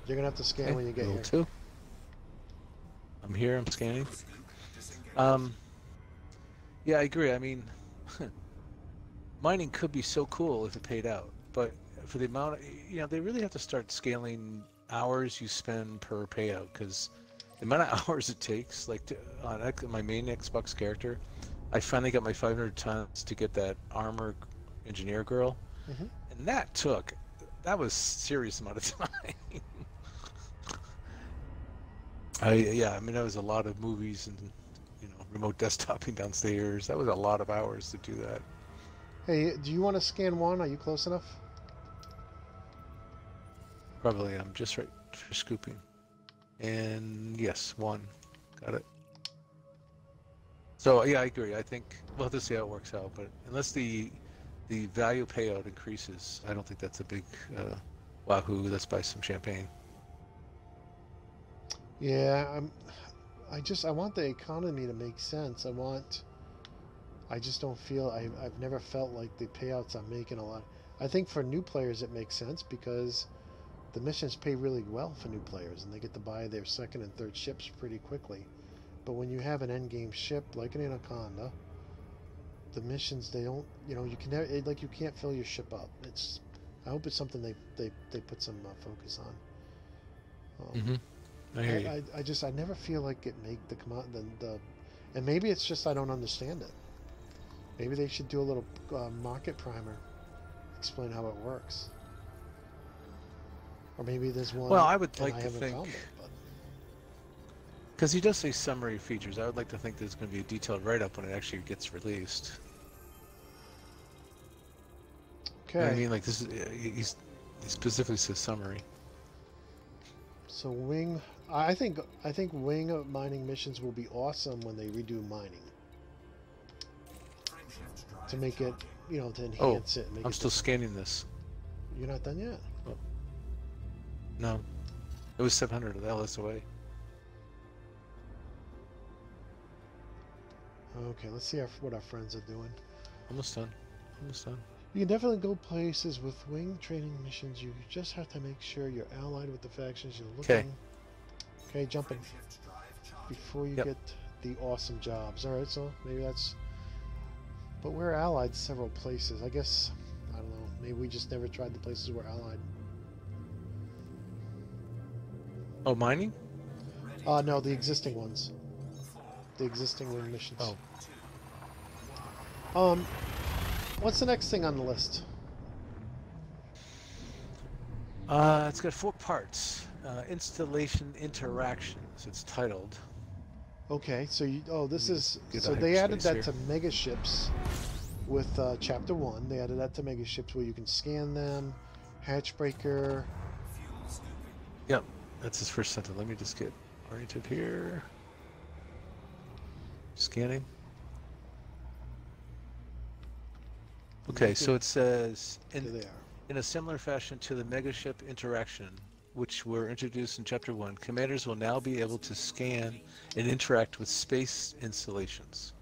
You're gonna have to scan when you get level here. 2. I'm here. I'm scanning. Yeah, I agree. I mean, mining could be so cool if it paid out, but for the amount, they really have to start scaling hours you spend per payout, because the amount of hours it takes, like on my main Xbox character, I finally got my 500 tons to get that armor engineer girl, and that was serious amount of time. I mean, that was a lot of movies and remote desktoping downstairs. That was a lot of hours to do that. Hey, do you want to scan one? Are you close enough? Probably. I'm just right for scooping. And yes, 1. Got it. So yeah, I agree. I think we'll have to see how it works out. But unless the value payout increases, I don't think that's a big wahoo. Let's buy some champagne. Yeah, I want the economy to make sense. I just don't feel, I've never felt like the payouts I'm making a lot. I think for new players it makes sense because the missions pay really well for new players and they get to buy their second and third ships pretty quickly. But when you have an endgame ship like an Anaconda, the missions, they don't, you can never, you can't fill your ship up. I hope it's something they put some focus on. I hear you. I never feel like it make the and maybe it's just I don't understand it. Maybe they should do a little market primer, explain how it works. Or maybe there's one. Well, I would like I to haven't think, found it, but because he does say summary features, I would like to think there's going to be a detailed write-up when it actually gets released. You know what I Okay. mean, like this is he specifically says summary. So wing, I think wing mining missions will be awesome when they redo mining Frameshift drive to make it, charging. to Oh, enhance it. And make I'm it still different. scanning this. You're not done yet. No, it was 700 LS away. Okay, let's see what our friends are doing. Almost done. Almost done. You can definitely go places with wing training missions. You just have to make sure you're allied with the factions you're looking. Okay, jumping Frameshift drive charging. before you Yep. get the awesome jobs. All right, so maybe that's. But we're allied several places. I guess I don't know. Maybe we just never tried the places we're allied. Oh, mining? No, the existing ones. The existing wing missions. Oh, What's the next thing on the list? it's got 4 parts. Installation interactions. It's titled. Okay, so this Let me is get so the they added that hyperspace to mega ships with chapter 1. They added that to mega ships where you can scan them, hatchbreaker. Fuel scooping. Yep, that's his first sentence. Let me just get oriented here. Scanning. Okay, so it says There they are. in a similar fashion to the megaship interaction, which were introduced in Chapter 1, commanders will now be able to scan and interact with space installations.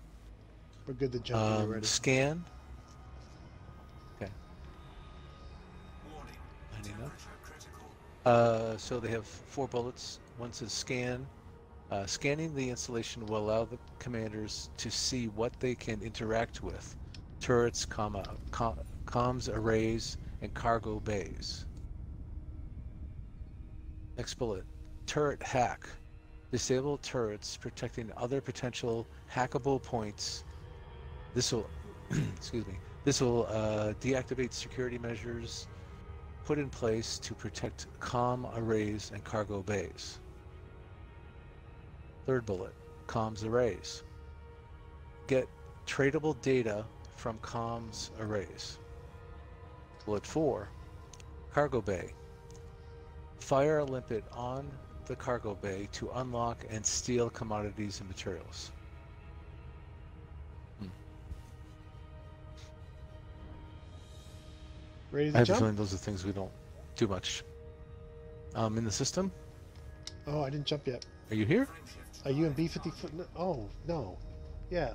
We're good to jump in already. Scan. Okay, Warning. lining up. Temperature critical. So they have 4 bullets. One says scan. Scanning the installation will allow the commanders to see what they can interact with. Turrets, comms arrays, and cargo bays. Next bullet. Turret hack. Disable turrets protecting other potential hackable points. This will, excuse me. This will deactivate security measures put in place to protect comm arrays and cargo bays. Third bullet. Comms arrays. Get tradable data from comms arrays. Bullet 4. Cargo bay. Fire a limpet on the cargo bay to unlock and steal commodities and materials. Ready I to have a jump? feeling those are things we don't do much. In the system? Oh, I didn't jump yet. Are you here? Frameshift Are you in B54? Oh, no. Yeah.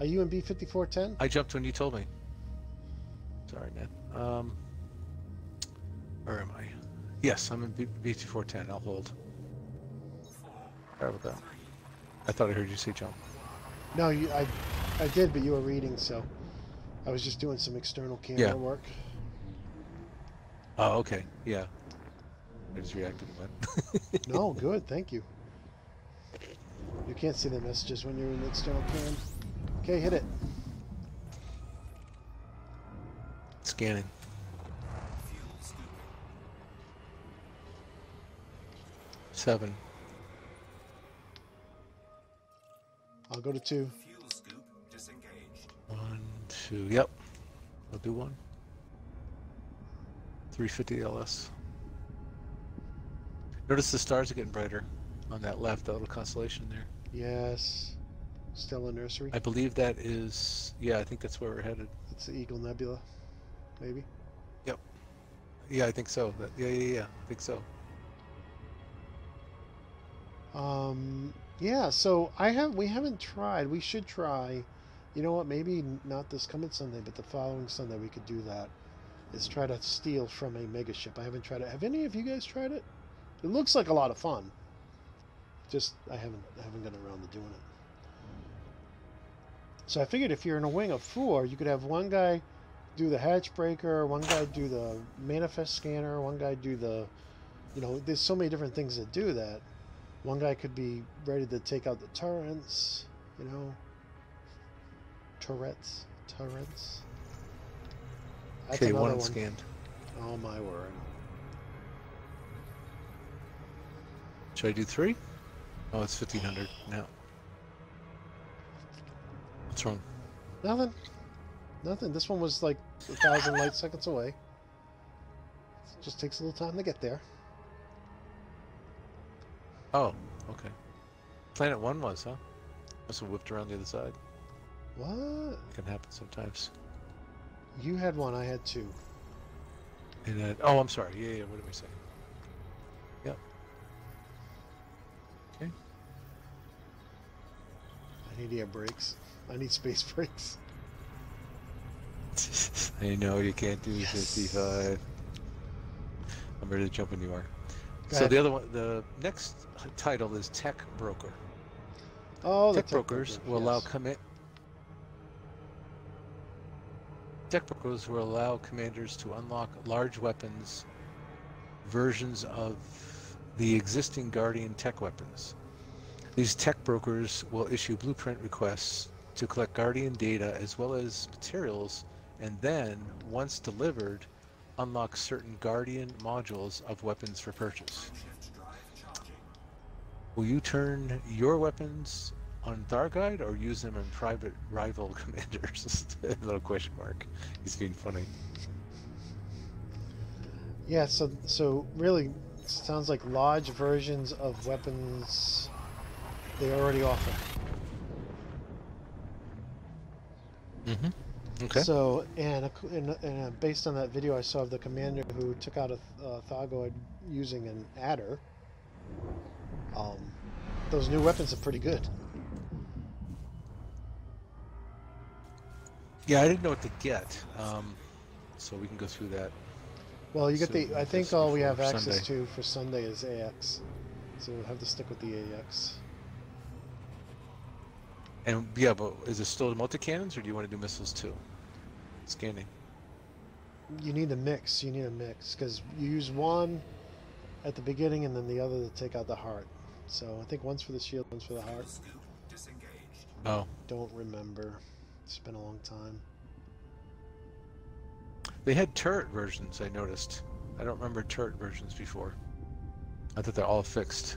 Are you in B5410? I jumped when you told me. Sorry, man. Where am I? Yes, I'm in B2410. I'll hold. Sorry about that. I thought I heard you say jump. No, I did, but you were reading, so I was just doing some external camera Yeah. work. Oh, okay. Yeah. I just reacted and went. No, good, thank you. You can't see the messages when you're in the external cam. Okay, hit it. Scanning. fuel scooping. 7. I'll go to 2. Fuel scoop disengaged. 1, 2. Yep. I'll do 1. 350 LS. Notice the stars are getting brighter on that left, that little constellation there. Yes. Stellar Nursery. I believe that is, yeah, I think that's where we're headed. It's the Eagle Nebula, maybe. Yeah, I think so. Yeah, I think so. Yeah, so we haven't tried. We should try. You know what? Maybe not this coming Sunday, but the following Sunday we could do that. Is try to steal from a megaship. I haven't tried it. Have any of you guys tried it? It looks like a lot of fun. Just I haven't gotten around to doing it. So I figured if you're in a wing of 4, you could have one guy do the hatch breaker, one guy do the manifest scanner, one guy do the, there's so many different things that do that. One guy could be ready to take out the turrets, turrets. That's Okay, another one one. scanned. Oh my word. Should I do 3? Oh, it's 1500 now. What's wrong? Nothing. Nothing. This one was like 1,000 light seconds away. It just takes a little time to get there. Oh, okay. Planet 1 was, huh? Must have whipped around the other side. What? Can happen sometimes. You had one, I had two. And then, oh, I'm sorry. Yeah, what am I saying? Yep. Okay. I need air brakes. I need space brakes. I know you can't do Yes. 55. I'm ready to jump when you are. Go So ahead. the other one, the next title is Tech Broker. Oh, the Tech brokers will allow Tech brokers will allow commanders to unlock large weapons versions of the existing Guardian tech weapons. These tech brokers will issue blueprint requests to collect Guardian data as well as materials, and then, once delivered, unlock certain Guardian modules of weapons for purchase. Will you turn your weapons on Thargoid or use them in private rival commanders? Little question mark. He's being funny. Yeah, so really, it sounds like large versions of weapons they already offer. Mm-hmm. Okay. So, and based on that video I saw of the commander who took out a Thargoid using an adder, those new weapons are pretty good. Yeah, I didn't know what to get, so we can go through that. Well, you get soon, I think just all we before have access Sunday. to for Sunday is AX. So we'll have to stick with the AX. And yeah, but is it still multi-cannons, or do you want to do missiles too? Scanning. You need a mix. You need a mix because you use one at the beginning and then the other to take out the heart. So I think one's for the shield, one's for the heart. Scoop disengaged. Oh, Don't remember. It's been a long time. they had turret versions, I noticed. I don't remember turret versions before. I thought they're all fixed.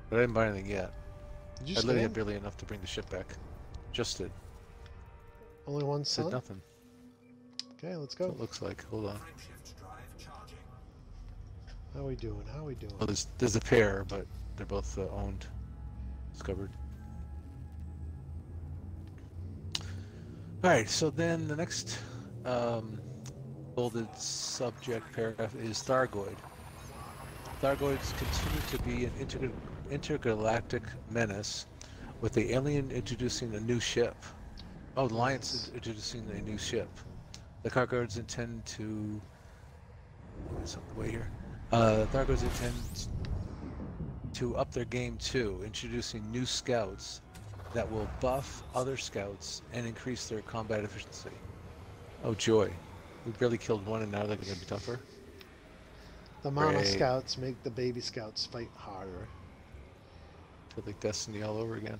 But I didn't buy anything yet. Did you I literally scan? had barely enough to bring the ship back. Just did. Only one Said son? nothing. Okay, let's That's what go. it looks like. Hold on. Frameshift drive charging. How we doing? How we doing? Well, there's a pair, but they're both owned. Discovered. Alright, so then the next bolded subject paragraph is Thargoid. Thargoids continue to be an intergalactic menace, with the alien introducing a new ship. Oh, the Alliance is introducing a new ship. The Thargoids intend to... Wait here. Thargoids intend to up their game too, introducing new scouts that will buff other scouts and increase their combat efficiency. Oh joy. We barely killed one and now they're going to be tougher. The mama Great. scouts make the baby scouts fight harder. Feel like Destiny all over again.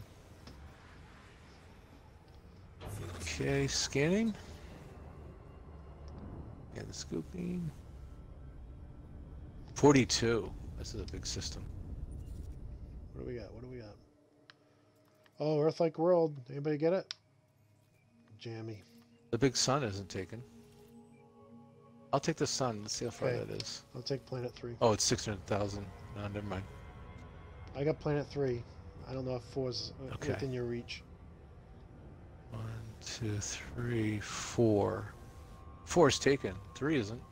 Okay, scanning. And scooping. 42. This is a big system. What do we got? What do we got? Oh, Earth-like world. Anybody get it? Jammy. The big sun isn't taken. I'll take the sun. Let's see how far Okay. that is. I'll take Planet 3. Oh, it's 600,000. No, never mind. I got Planet 3. I don't know if 4's Okay. within your reach. 1, 2, 3, 4. 4 is taken. 3 isn't.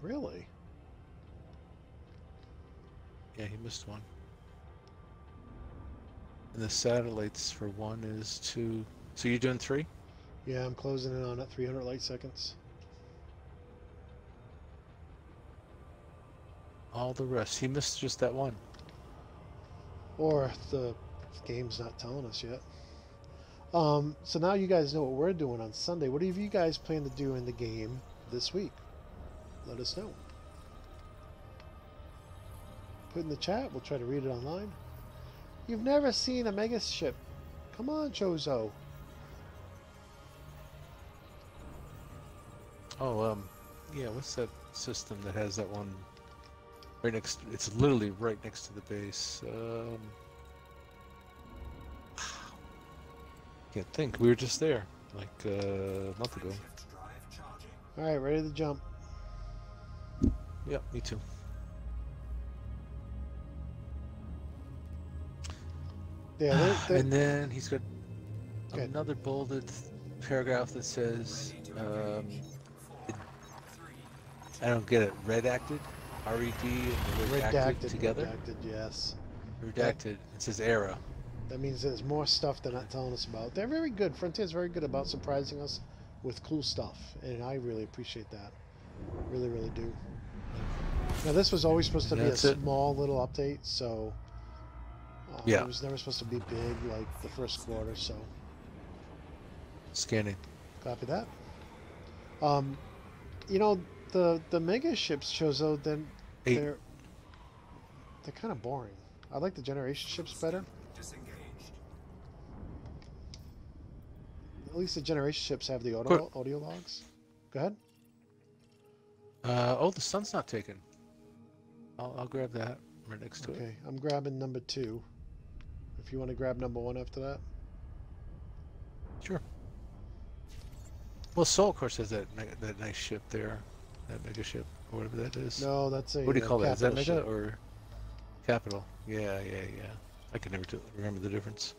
Really? Yeah, he missed one. And the satellites for 1 is 2. So you're doing 3? Yeah, I'm closing in on it. 300 light seconds. All the rest. He missed just that one. Or the game's not telling us yet. So now you guys know what we're doing on Sunday. What do you guys plan to do in the game this week? Let us know. Put in the chat. We'll try to read it online. You've never seen a mega ship. Come on, Chozo. Oh, yeah, what's that system that has that one right next, it's literally right next to the base. Can't think, we were just there. like a month ago. Shift drive charging. All right, ready to jump. Yep, me too. Yeah, And then he's got Good. another bolded paragraph that says, I don't get it, redacted? R-E-D and redacted together? redacted, yes. Redacted. It says error. That means there's more stuff they're not telling us about. They're very good. Frontier's very good about surprising us with cool stuff, and I really appreciate that. Really, really do. Now, this was always supposed to be a small little update, so yeah, it was never supposed to be big like the first quarter. So scanning. Copy that. You know, the mega ships, Chozo, then they're kind of boring. I like the generation ships better. Disengaged. At least the generation ships have the audio logs. Go ahead. Oh, the sun's not taken. I'll grab that right next to it. Okay, I'm grabbing number 2. If you want to grab number 1 after that. Sure. Well, Sol, of course, has that nice ship there, that mega ship, or whatever that is. No, that's a. What do you call that? Is that mega ship. or capital? Yeah. I can never remember the difference.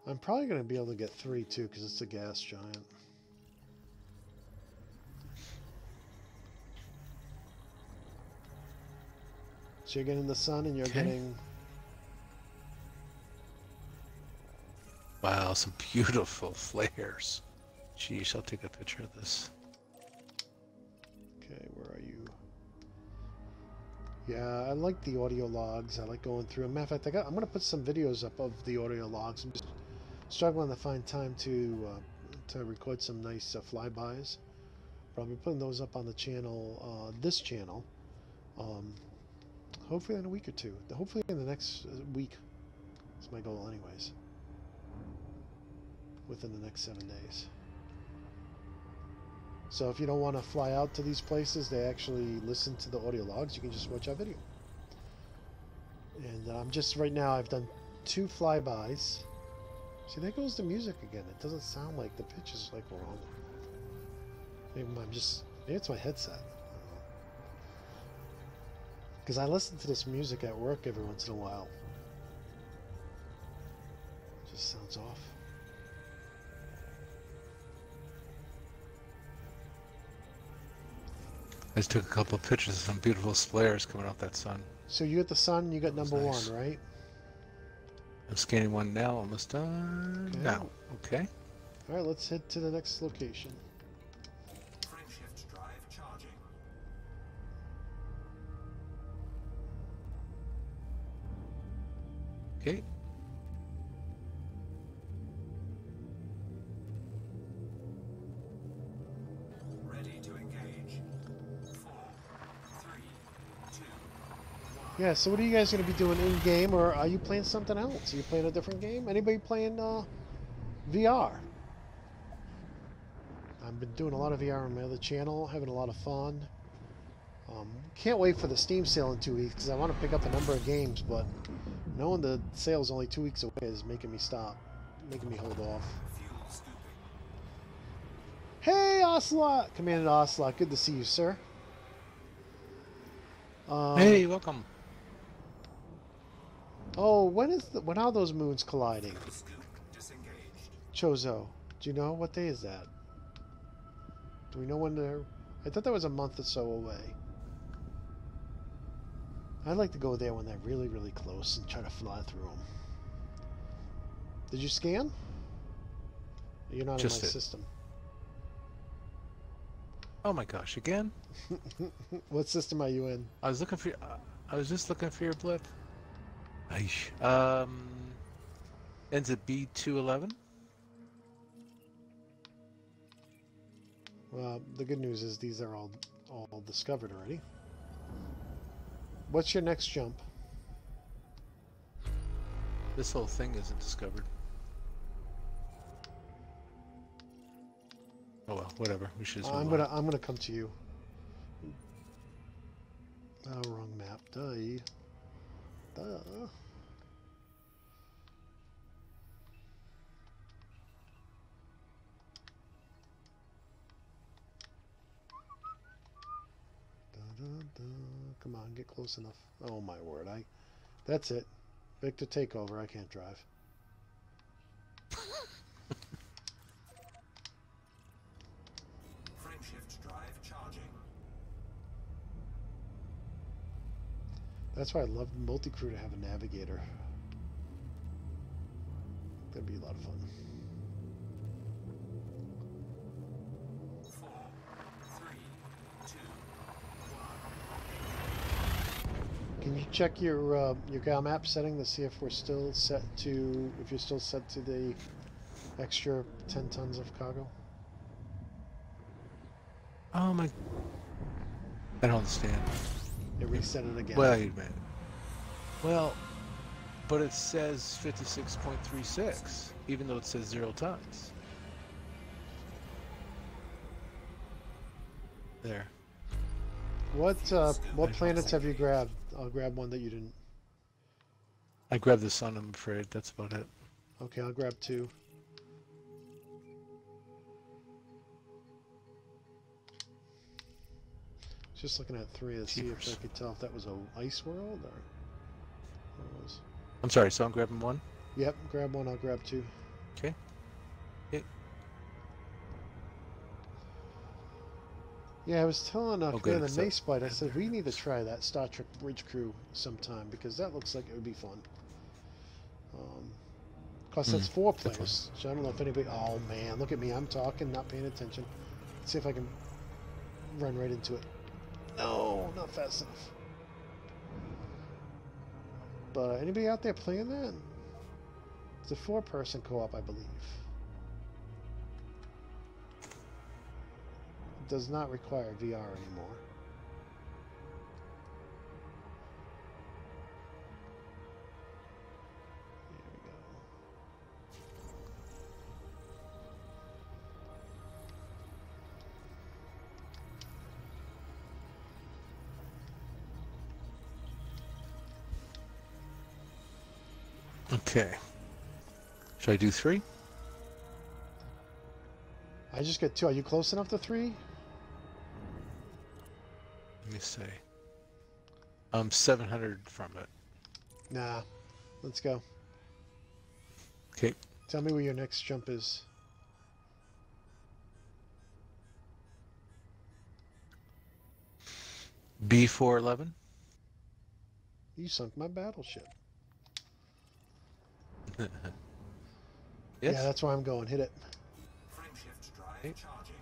I'm probably going to be able to get 3 too, because it's a gas giant. So you're getting the sun, and you're getting. Wow, some beautiful flares. Jeez, I'll take a picture of this. Okay, where are you? Yeah, I like the audio logs. I like going through them. Matter of fact, I'm going to put some videos up of the audio logs. I'm just struggling to find time to record some nice flybys. But I'll be putting those up on the channel, this channel, hopefully in a week or two. Hopefully in the next week. That's my goal anyways. Within the next 7 days. So if you don't want to fly out to these places, they actually listen to the audio logs. You can just watch our video. And I'm just, right now, I've done 2 flybys. See, there goes the music again. It doesn't sound like the pitch is like wrong. Maybe maybe it's my headset. Because I listen to this music at work every once in a while. It just sounds off. I just took a couple of pictures of some beautiful flares coming off that sun. So you got the sun, you got number nice. 1, right? I'm scanning one now, almost done. Okay. Now, okay. All right, let's head to the next location. Frameshift drive charging. Okay. Ready to engage. 4, 3, 2, 1. Yeah, so what are you guys going to be doing in-game, or are you playing something else? Are you playing a different game? Anybody playing VR? I've been doing a lot of VR on my other channel, having a lot of fun. Can't wait for the Steam sale in 2 weeks, because I want to pick up a number of games, but knowing the sale's only 2 weeks away is making me stop, making me hold off. Fuel scooping. Hey, Ocelot! Commander Ocelot, good to see you, sir. Hey, welcome. Oh, when are those moons colliding? Fuel scoop disengaged. Chozo, do you know what day is that? Do we know when they're... I thought that was a month or so away. I'd like to go there when they're really, really close and try to fly through them. Did you scan? You're not Just in my it. system. Oh my gosh, again? What system are you in? I was looking for. I was just looking for your blip. Aish. Ends at B211. Well, the good news is these are all discovered already. What's your next jump? This whole thing isn't discovered. Oh well, whatever. We should. Just I'm move on. gonna come to you. Oh, wrong map. Duh. close enough. Oh my word! That's it. Victor, take over. I can't drive. Frameshift drive charging. That's why I love multi-crew to have a navigator. That'd be a lot of fun. 4, 3, 2, 1. Can you check your gal map setting to see if we're still set to, if you're still set to the extra 10 tons of cargo? Oh my... I don't understand. It reset it again. Wait a minute. Well, but it says 56.36, even though it says 0 tons. There. What planets have you grabbed? I'll grab one that you didn't. I grabbed the sun, I'm afraid. That's about it. Okay, I'll grab 2. Just looking at 3 to see if I could tell if that was a ice world or what it was. I'm sorry, so I'm grabbing 1? Yep, grab 1, I'll grab 2. Okay. Yeah, I was telling good, Commander so- Macebyte, I said, we need to try that Star Trek Bridge Crew sometime, because that looks like it would be fun. Of course, that's 4 players, so I don't know if anybody... Oh, man, look at me. I'm talking, not paying attention. Let's see if I can run right into it. No, not fast enough. But anybody out there playing that? It's a 4-person co-op, I believe. It does not require VR anymore. There we go. Okay. Should I do 3? I just got 2. Are you close enough to 3? Let me see. I'm 700 from it. Nah. Let's go. Okay. Tell me where your next jump is. B411? You sunk my battleship. Yes? Yeah, that's where I'm going. Hit it. Frameshift drive Okay. charging.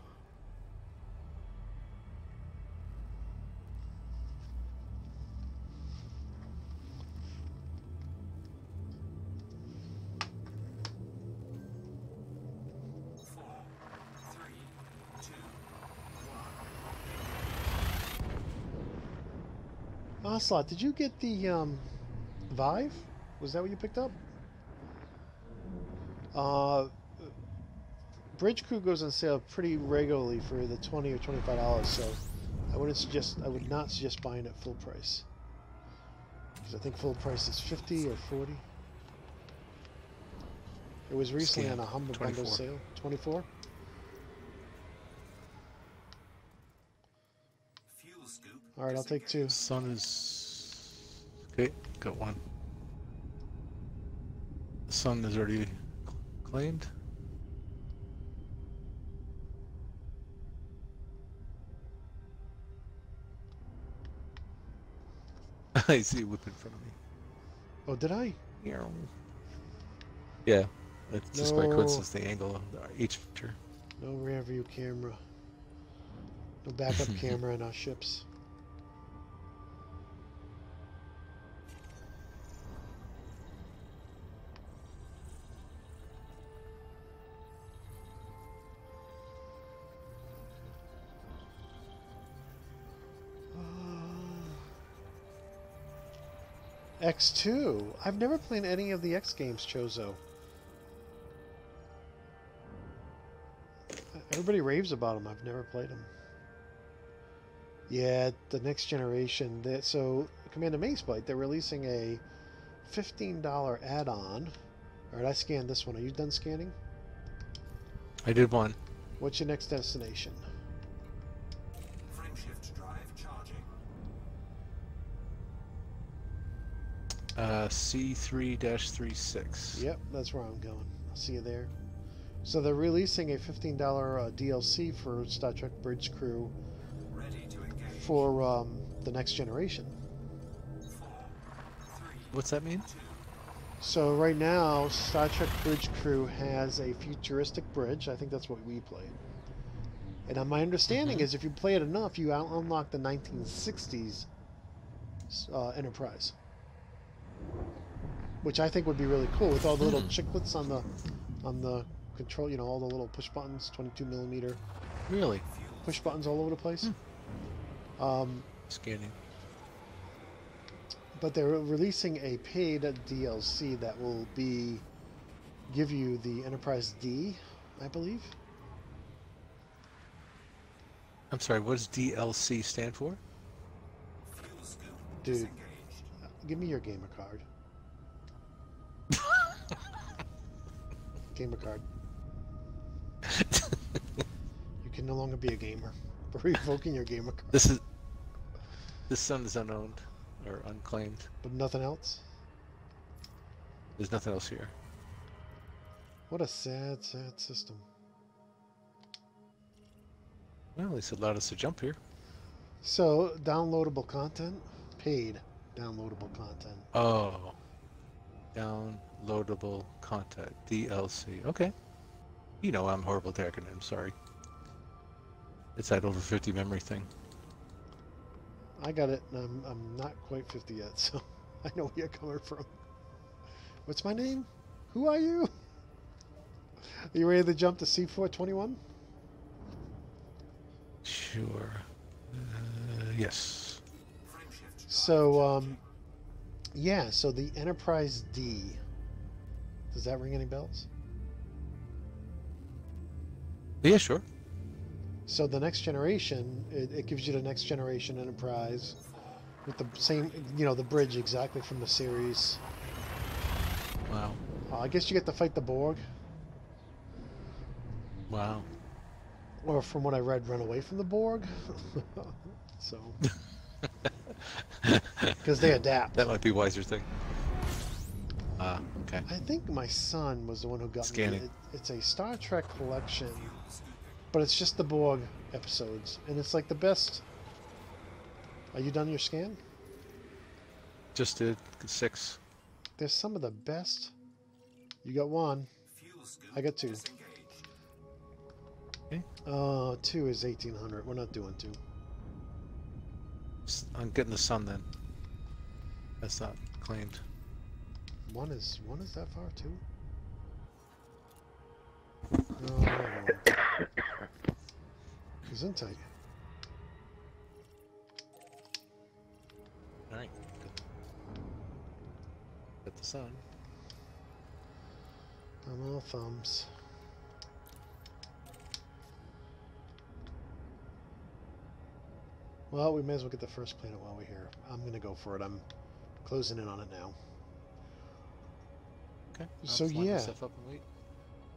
Four, three, two, one. Ocelot, did you get the Vive? Was that what you picked up? Bridge Crew goes on sale pretty regularly for the $20 or $25, so I would not suggest buying it full price. Because I think full price is 50 or 40. It was recently on a Humble Bundle 24. sale. 24? Fuel scoop. Alright, I'll take 2. Sun is... Okay, got 1. The sun is already claimed. I see a whip in front of me. Oh, did I? Yeah, it's just by No. coincidence the angle of the H feature. No rear view camera. No backup camera in our ships. X2? I've never played any of the X games, Chozo. Everybody raves about them. I've never played them. Yeah, the next generation. So, Commander Macebyte, they're releasing a $15 add-on. Alright, I scanned this one. Are you done scanning? I did 1. What's your next destination? Frameshift drive charging. C3-36. Yep, that's where I'm going. I'll see you there. So they're releasing a $15 DLC for Star Trek Bridge Crew Ready to engage. for the next generation. 4, 3, What's that mean? 2, So right now, Star Trek Bridge Crew has a futuristic bridge. I think that's what we played. And my understanding is if you play it enough, you unlock the 1960s Enterprise. Which I think would be really cool with all the little chiclets on the control, you know, all the little push buttons, 22mm Really? push buttons all over the place. Scanning. But they're releasing a paid DLC that will give you the Enterprise D, I believe. I'm sorry, what does DLC stand for? fuel scoop Dude, disengaged. give me your gamer card. Gamer card. You can no longer be a gamer. For revoking your gamer card. This sun is unowned or unclaimed. But nothing else? There's nothing else here. What a sad, sad system. Well, at least it allowed us to jump here. So, downloadable content? Paid downloadable content. Oh. Downloadable content. DLC. Okay. You know I'm horrible at acronyms, sorry. It's that over 50 memory thing. I got it, and I'm not quite 50 yet, so I know where you're coming from. What's my name? Who are you? Are you ready to jump to C421? Sure. Yes. Frameshift drive. So, yeah, so the Enterprise D. Does that ring any bells? Yeah, sure. So the next generation, it gives you the next generation Enterprise with the same, you know, the bridge exactly from the series. Wow. I guess you get to fight the Borg, Wow. or from what I read, run away from the Borg. So, because they adapt. That might be a wiser thing. Ah, okay. I think my son was the one who got Scanning. me. It's a Star Trek collection, but it's just the Borg episodes, and it's like the best. Are you done your scan? Just did 6. There's some of the best. You got one. Fuel scoop I got 2. disengaged. 2 is 1800. We're not doing 2. I'm getting the sun then. That's not claimed. One is that far too? No. Gesundheit. Alright. Get the sun. I'm all thumbs. Well, we may as well get the first planet while we're here. I'm gonna go for it. I'm closing in on it now. Okay. So, I'll line yeah. myself up and wait.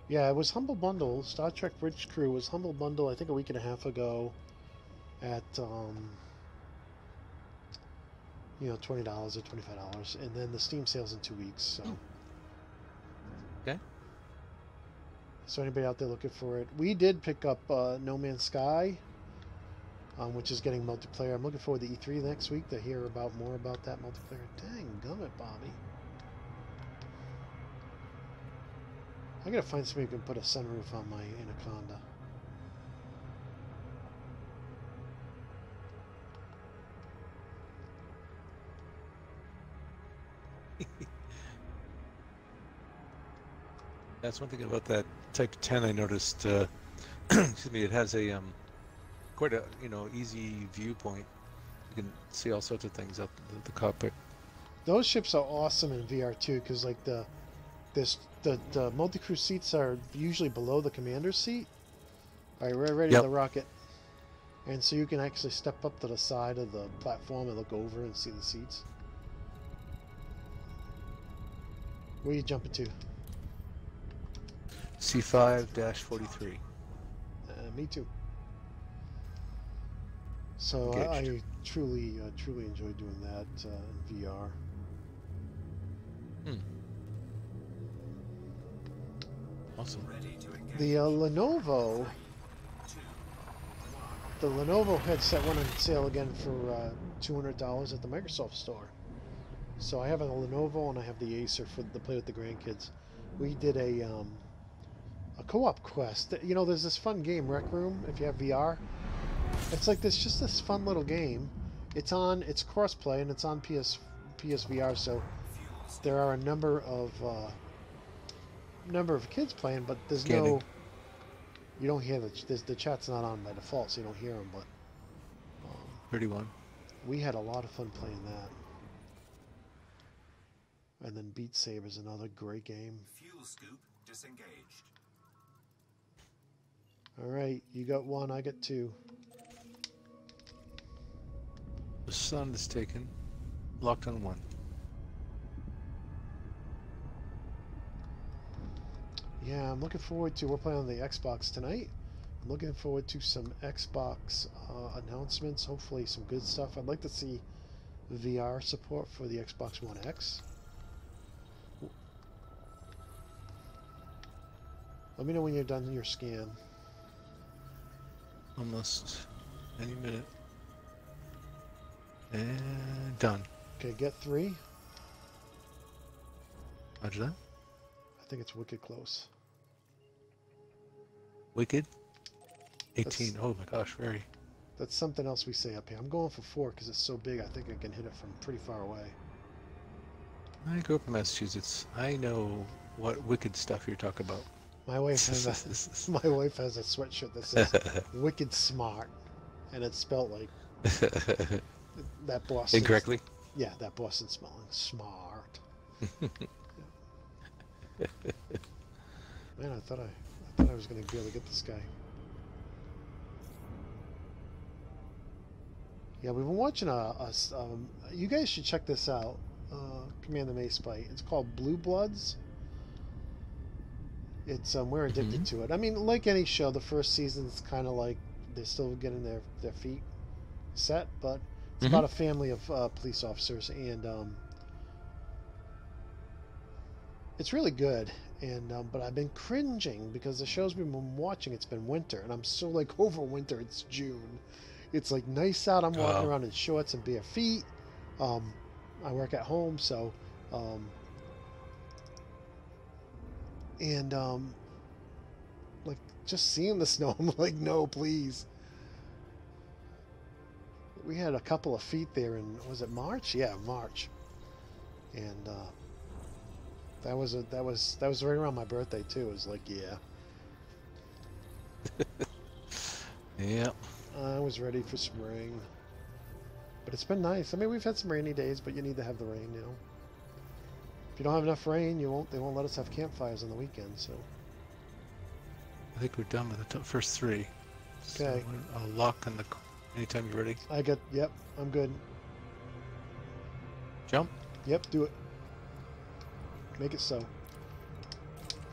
Yeah, it was Humble Bundle. Star Trek Bridge Crew was Humble Bundle, I think a week and a half ago at, $20 or $25. And then the Steam sale's in 2 weeks, so. Okay. So anybody out there looking for it? We did pick up No Man's Sky, which is getting multiplayer. I'm looking forward to E3 next week to hear more about that multiplayer. Dang, gummit, Bobby. I gotta find somebody who can put a sunroof on my Anaconda. That's one thing about that Type 10 I noticed. Excuse me. It has a quite a easy viewpoint. You can see all sorts of things out the cockpit. Those ships are awesome in VR too, because like the multi-crew seats are usually below the commander's seat. All right, we're ready Yep. to rocket. And so you can actually step up to the side of the platform and look over and see the seats. Where are you jumping to? C5-43. Me too. So Engaged. I truly enjoy doing that in VR. Hmm. Awesome. Ready to engage. The Lenovo, 2, 1. the Lenovo headset went on sale again for $200 at the Microsoft store. So I have a Lenovo and I have the Acer for to play with the grandkids. We did a co-op quest. You know, there's this fun game, Rec Room. If you have VR, it's like this, just this fun little game. It's cross-play and it's on PSVR. So Fuel there are a number of kids playing, but there's Scanning. no. You don't hear the chat's not on by default, so you don't hear them. But 31. we had a lot of fun playing that. And then Beat Saber's another great game. fuel scoop disengaged. All right, you got one, I got two. The sun is taken. Locked on 1. Yeah, I'm looking forward to. We're playing on the Xbox tonight. I'm looking forward to some Xbox announcements. Hopefully, some good stuff. I'd like to see VR support for the Xbox One X. Let me know when you're done your scan. Almost any minute. And done. Okay, get 3. Roger that. I think it's wicked close. Wicked. 18. That's- Oh my gosh, very. That's something else we say up here. I'm going for 4 because it's so big. I think I can hit it from pretty far away. I grew up in Massachusetts. I know what wicked stuff you're talking about. My wife has a sweatshirt that says "Wicked Smart," and it's spelled like that Boston. Incorrectly? Yeah, that Boston spelling. Smart. Man, I thought I was going to be able to get this guy. Yeah, we've been watching you guys should check this out. Commander Macebyte. It's called Blue Bloods. It's we're addicted to it. I mean, like any show, the first season's kind of like they're still getting their feet set, but it's about a family of police officers, and it's really good. And but I've been cringing because the shows we've been watching, it's been winter, and I'm so like over winter. It's June. It's like nice out. I'm walking around in shorts and bare feet. I work at home, so like just seeing the snow, I'm like, no, please. We had a couple of feet there in, was it March? Yeah, March. And that was right around my birthday too. It was like, yeah. Yeah. I was ready for spring. But it's been nice. I mean, we've had some rainy days, but you need to have the rain, you know. If you don't have enough rain, they won't let us have campfires on the weekend, so. I think we're done with the first 3. Okay. So I'll lock on the. Anytime you're ready. Yep, I'm good. Jump. Yep, do it. Make it so.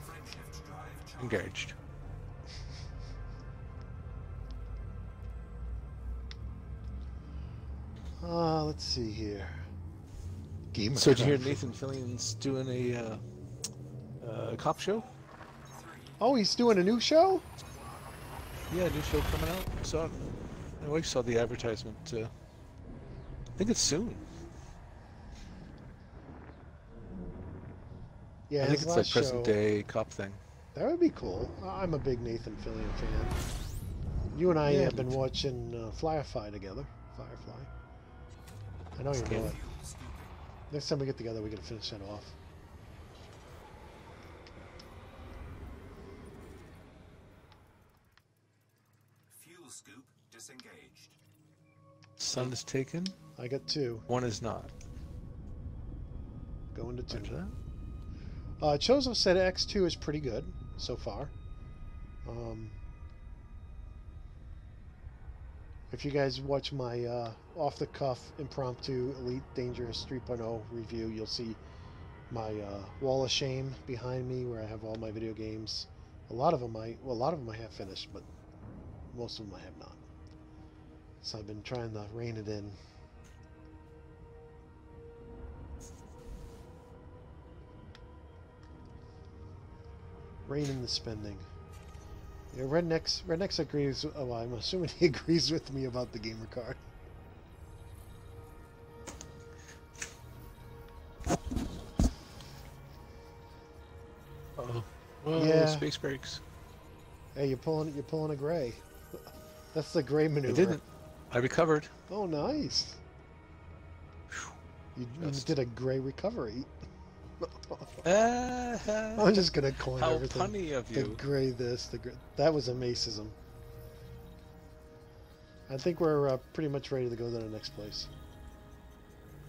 Frameshift drive charged. Engaged. Let's see here. Gamer So did you hear Craft. Nathan Fillion's doing a cop show? Oh, he's doing a new show? Yeah, new show coming out. My wife saw the advertisement. I think it's soon. Yeah, I think his it's last like present show. day cop thing. That would be cool. I'm a big Nathan Fillion fan. You and I Yeah, have been me too. watching Firefly together. Firefly. I know you know Scanning. it. Next time we get together, we can finish that off. Fuel scoop disengaged. Sun is taken. I got 2. 1 is not. Going to 2. Roger that. Chozo said X2 is pretty good so far. If you guys watch my off-the-cuff impromptu Elite Dangerous 3.0 review, you'll see my wall of shame behind me where I have all my video games. A lot of them I have finished, but most of them I have not. So I've been trying to rein it in. Rein in the spending. Yeah, Rednex agrees. Oh, I'm assuming he agrees with me about the gamer card. Uh-oh. Whoa, Yeah. space brakes. Hey, you're pulling a gray. That's the gray maneuver. I didn't. I recovered. Oh, nice. You did a gray recovery. I'm just gonna coin How everything. punny of The you. gray this, the gray... That was a Maceism. I think we're pretty much ready to go to the next place.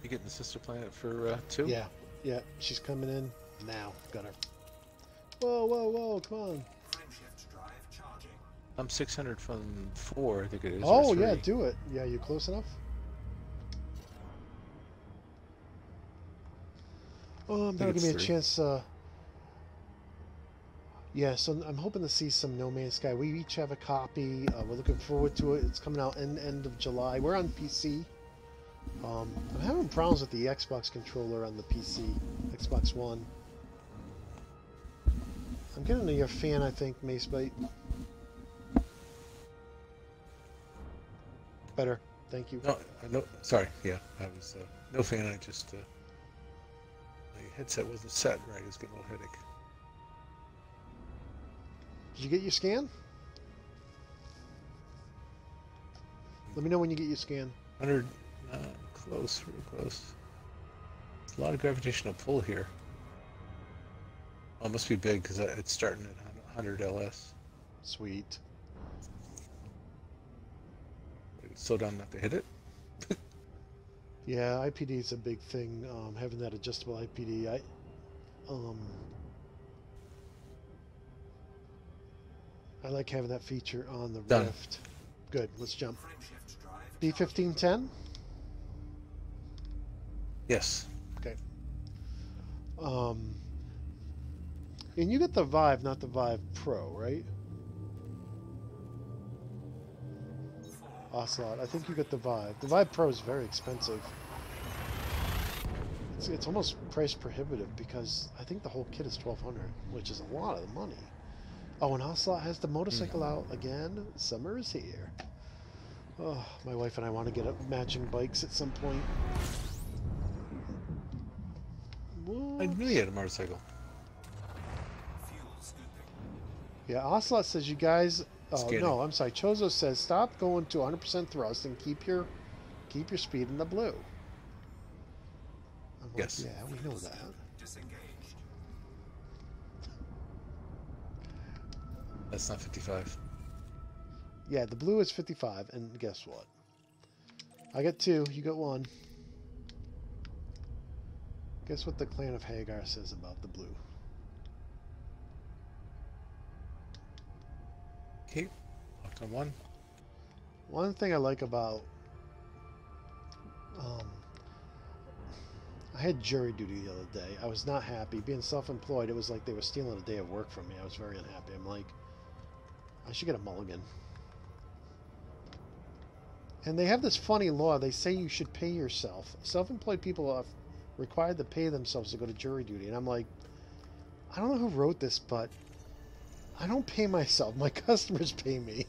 You getting the sister planet for 2? Yeah, yeah, she's coming in now. Got her. Whoa, whoa, whoa! Come on. Frameshift drive charging. I'm 600 from 4, I think it is. Oh or 3. yeah, do it. Yeah, you close enough? That'll give me a 3. chance. Yeah, so I'm hoping to see some No Man's Sky. We each have a copy. We're looking forward to it. It's coming out end of July. We're on PC. I'm having problems with the Xbox controller on the PC, Xbox One. I'm getting your fan, I think, Macebyte. Better, thank you. No, sorry. Yeah, I was no fan. I just my headset wasn't set right. I was getting a little headache. Did you get your scan? Let me know when you get your scan. 100, close, real close. There's a lot of gravitational pull here. Oh, it must be big because it's starting at 100 LS. Sweet. Slow down not to hit it. Yeah, IPD is a big thing. Having that adjustable IPD, I like having that feature on the Done. Rift. Good. Let's jump. Frameshift drive B1510. Yes. Okay. And you get the Vive, not the Vive Pro, right? Ocelot. I think you get the Vive. The Vive Pro is very expensive. It's almost price prohibitive because I think the whole kit is $1,200, which is a lot of money. Oh, and Ocelot has the motorcycle out again. Summer is here. Oh, my wife and I want to get up matching bikes at some point. I knew you had a motorcycle. fuel scooping. Yeah, Ocelot says you guys. Oh Scanning. no, I'm sorry. Chozo says stop going to 100% thrust and keep your speed in the blue. I'm like, Yes. yeah, we know that. Disengaged. That's not 55. Yeah, the blue is 55, and guess what? I got 2. You got 1. Guess what the Clan of Hagar says about the blue? Okay. Locked on 1. One thing I like about I had jury duty the other day. I was not happy. Being self-employed, it was like they were stealing a day of work from me. I was very unhappy. I'm like, I should get a mulligan. And they have this funny law. They say you should pay yourself. Self-employed people are required to pay themselves to go to jury duty. And I'm like, I don't know who wrote this, but I don't pay myself. My customers pay me.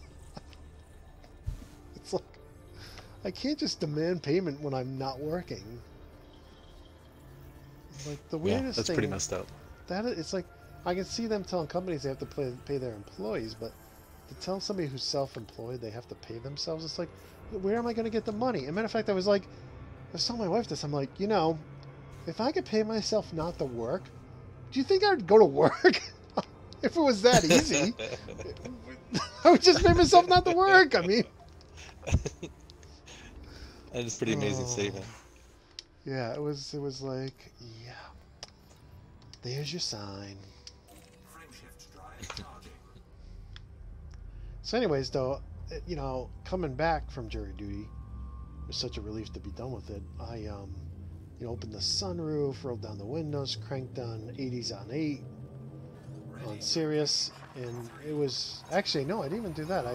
It's like, I can't just demand payment when I'm not working. Like the weirdest Yeah, that's thing. pretty messed up. It's like I can see them telling companies they have to pay their employees, but to tell somebody who's self-employed they have to pay themselves, it's like, where am I going to get the money? As a matter of fact, I was telling my wife this. I'm like, if I could pay myself not to work, do you think I'd go to work? If it was that easy, I would just pay myself not to work. I mean, That is a pretty amazing statement. yeah, it was like, yeah, there's your sign. Frameshift drive charging. So anyways, though, coming back from jury duty, it was such a relief to be done with it. I, opened the sunroof, rolled down the windows, cranked on 80s on 8 on Sirius, and it was actually no, I didn't even do that. I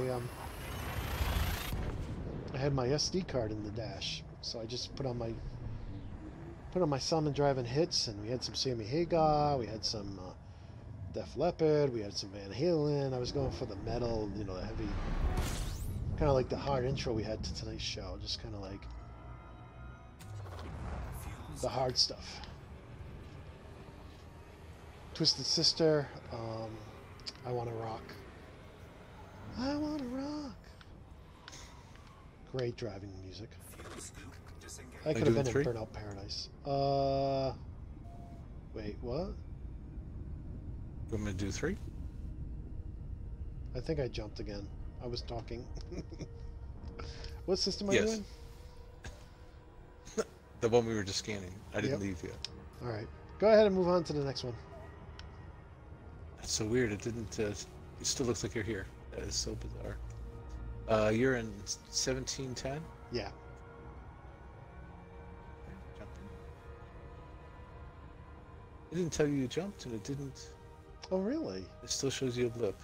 had my SD card in the dash, so I just put on my Summon driving hits, and we had some Sammy Hagar, we had some Def Leppard. We had some Van Halen. I was going for the metal, you know, the heavy, kind of like the hard intro we had to tonight's show. Just kind of like the hard stuff. Twisted Sister. I Wanna Rock. I Wanna Rock. Great driving music. I could have been in Burnout Paradise. Wait, what? You want me to do 3? I think I jumped again. I was talking. What system are you in? The one we were just scanning. I didn't leave yet. All right. Go ahead and move on to the next one. That's so weird. It didn't. It still looks like you're here. That is so bizarre. You're in 1710? Yeah. Jump in. It didn't tell you jumped, and it didn't. Oh, really? It still shows you a blip.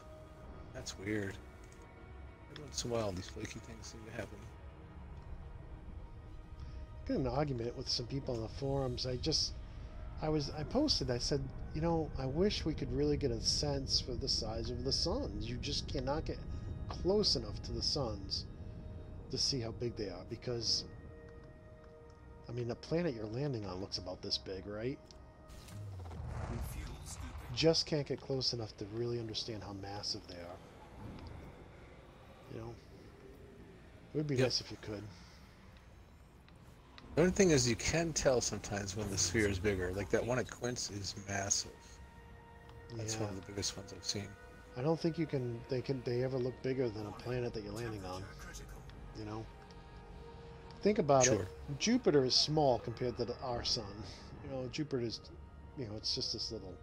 That's weird. Every once in a while, these flaky things seem to happen. I got in an argument with some people on the forums. I posted, I said, you know, I wish we could really get a sense for the size of the suns. You just cannot get close enough to the suns to see how big they are, because, I mean, the planet you're landing on looks about this big, right? Just can't get close enough to really understand how massive they are. You know? It would be nice if you could. The only thing is, you can tell sometimes when the sphere is bigger. Like that one at Quince is massive. That's one of the biggest ones I've seen. I don't think they ever look bigger than a planet that you're landing on. You know? Think about it. Jupiter is small compared to our sun. You know, Jupiter is, you know, it's just this little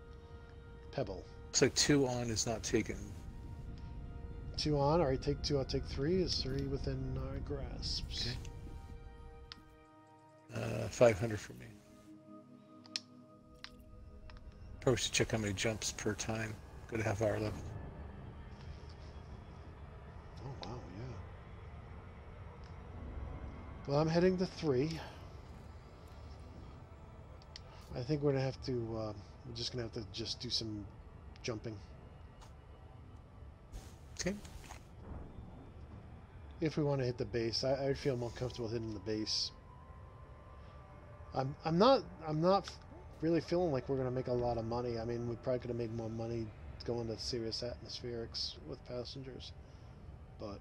pebble. Looks like 2 on is not taken. 2 on, alright, take 2, I'll take 3. Is 3 within our grasps? Okay. 500 for me. Probably should check how many jumps per time. Good half hour left. Oh wow, yeah. Well, I'm heading to 3. I think we're gonna have to. We're just gonna have to just do some jumping. Okay. If we want to hit the base, I feel more comfortable hitting the base. I'm not really feeling like we're gonna make a lot of money. I mean, we probably could have made more money going to Sirius atmospherics with passengers, but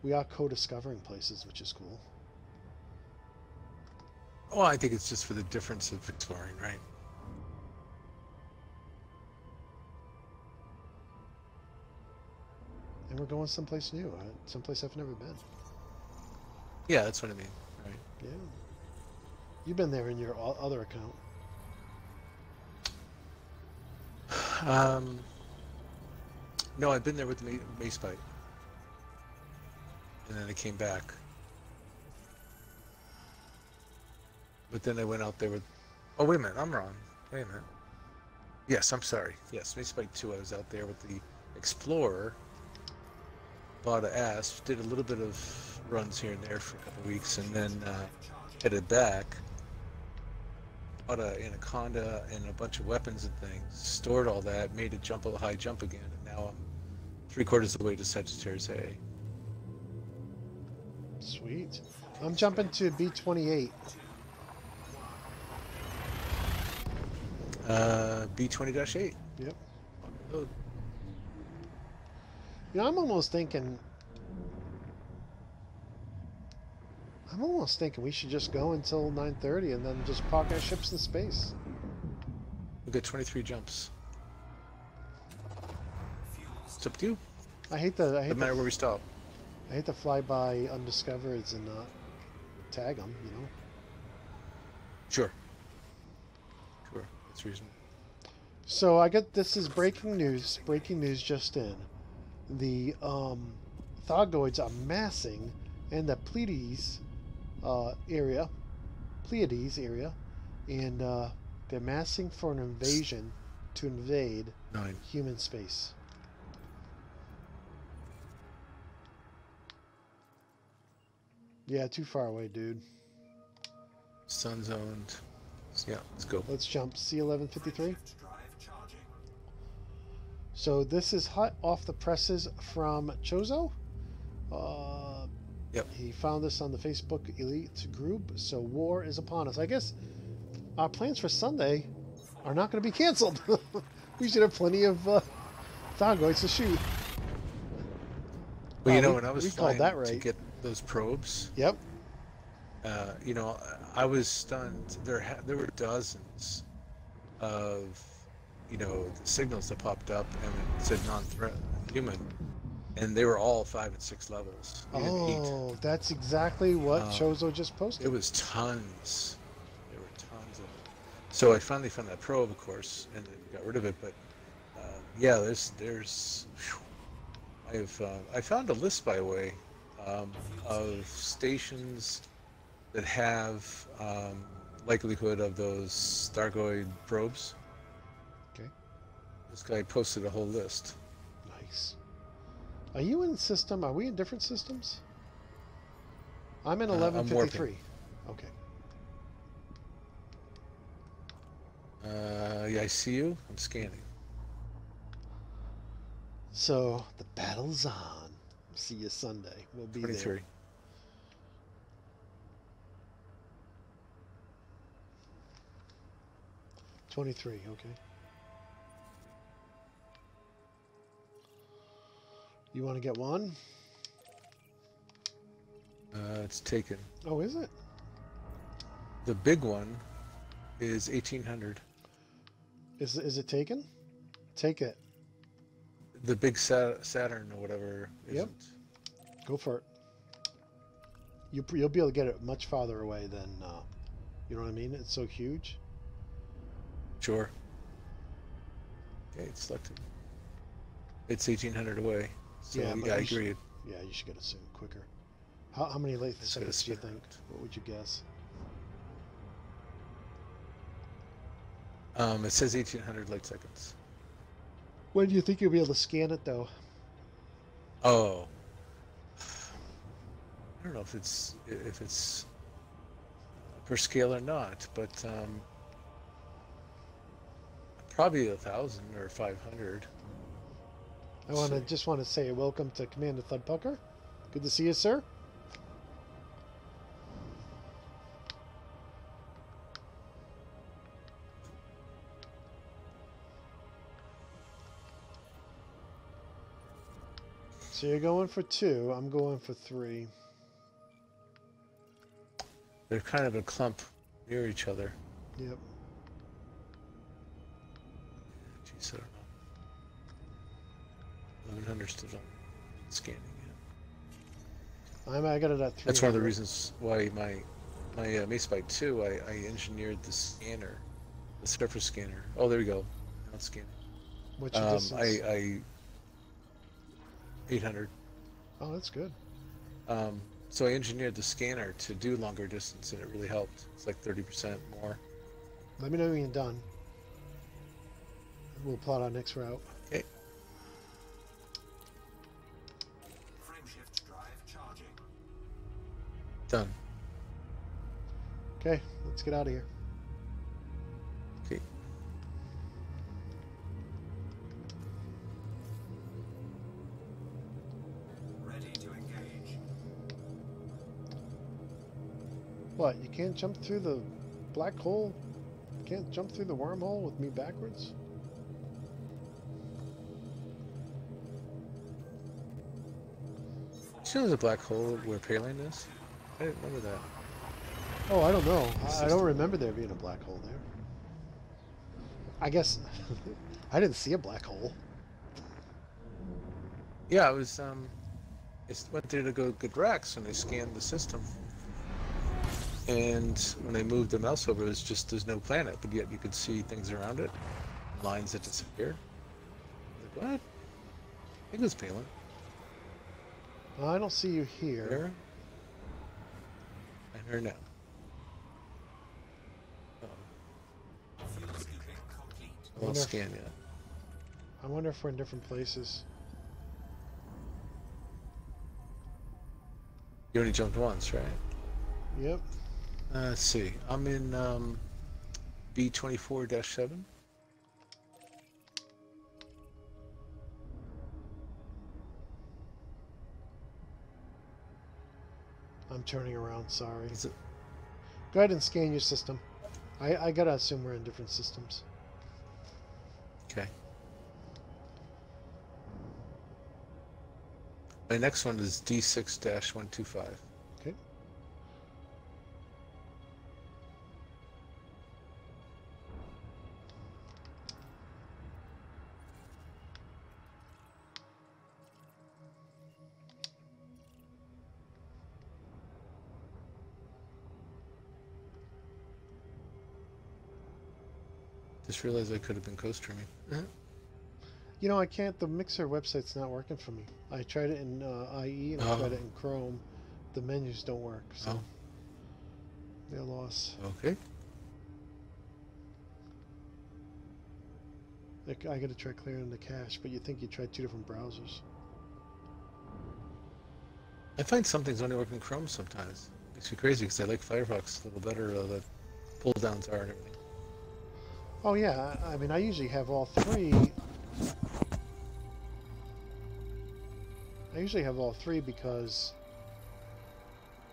we are co-discovering places, which is cool. Well, I think it's just for the difference of exploring, right? And we're going someplace new, someplace I've never been. Yeah, that's what I mean, right? Yeah. You've been there in your other account. No, I've been there with Macebyte. And then I came back. But then I went out there with... Oh, wait a minute, I'm wrong. Wait a minute. Yes, I'm sorry. Yes, Macebyte 2, I was out there with the Explorer. Bought an ASP, did a little bit of runs here and there for a couple of weeks, and then headed back. Bought an Anaconda and a bunch of weapons and things, stored all that, made it jump a high jump again, and now I'm 3/4 of the way to Sagittarius A. Sweet. I'm jumping to B28. B20-8. Yep. Oh. You know, I'm almost thinking we should just go until 9:30 and then just park our ships in space. We've got 23 jumps. It's up to you. Doesn't matter where we stop. I hate to fly by undiscovereds and not tag them, you know. Sure. That's reasonable. So this is breaking news. Breaking news just in. The Thargoids are massing in the Pleiades area, and they're massing for an invasion to invade 9. human space. Yeah, too far away, dude. Sun zoned. Yeah, let's go. Let's jump. C1153. So this is hot off the presses from Chozo. Yep. He found this on the Facebook Elite group. So war is upon us. I guess our plans for Sunday are not going to be canceled. We should have plenty of Thargoids to shoot. Well, Wow, you know, we- when I was we called flying that to right. get those probes, Yep. you know, I was stunned. There were dozens of, you know, signals that popped up and it said non-threat human, and they were all 5 and 6 levels. Even 8. Oh, that's exactly what Um, Chozo just posted. It was tons. There were tons of it. So I finally found that probe, of course, and then got rid of it. But yeah, there's. Whew, I found a list, by the way, of stations that have likelihood of those Thargoid probes. Okay. This guy posted a whole list. Nice. Are you in system? Are we in different systems? I'm in I'm 1153. Okay. Yeah, I see you. I'm scanning. So the battle's on. See you Sunday. We'll be 23. there. 23. Okay. You want to get one? It's taken. Oh, is it? The big one is 1800. Is it taken? Take it. The big Saturn or whatever isn't. Yep. Go for it. You'll be able to get it much farther away than, you know what I mean? It's so huge. Sure. Okay, it's selected. It's 1800 away. So Yeah, yeah, but I you should- agreed. Yeah, you should get it soon, quicker. How many late Just gotta seconds do you spin think? around. What would you guess? It says 1800 light seconds. When do you think you'll be able to scan it, though? Oh. I don't know if it's per scale or not, but probably 1,000 or 500. I just want to say welcome to Commander Thudpucker. Good to see you, sir. So you're going for 2. I'm going for 3. They're kind of a clump near each other. Yep. Geez, I don't know. 1100 still not scanning yet. I got it at 3. That's one of the reasons why my Macebyte 2, I engineered the scanner, the surface scanner. Oh, there we go. Now it's scanning. What's your distance? I 800. Oh, that's good. So I engineered the scanner to do longer distance, and it really helped. It's like 30% more. Let me know when you're done. We'll plot our next route. Okay. Frameshift drive charging. Done. Okay, let's get out of here. Okay. Ready to engage. What, you can't jump through the black hole? You can't jump through the wormhole with me backwards? You know there's a black hole where Palin is? I didn't remember that. Oh, I don't know. I don't remember there being a black hole there. I guess I didn't see a black hole. Yeah, it was, it went there to go good racks, and they scanned the system. And when they moved the mouse over, it was just, there's no planet, but yet you could see things around it, lines that disappeared. Like, what? I think it was Palin. I don't see you here. There? And her now. Fuel scooping complete. I won't scan yet. I wonder if we're in different places. You only jumped once, right? Yep. Let's see. I'm in B24-7. I'm turning around, sorry. Is it? Go ahead and scan your system. I gotta assume we're in different systems. Okay. My next one is D6-125. Okay. Just realized I could have been co-streaming. You know, I can't. The Mixer website's not working for me. I tried it in IE and I tried it in Chrome. The menus don't work, so they're lost. Okay. Like, I got to try clearing the cache, but you think you tried two different browsers. I find some things only work in Chrome sometimes. Makes me crazy because I like Firefox a little better. The pull downs are and everything. Oh yeah, I mean, I usually have all three. I usually have all three because,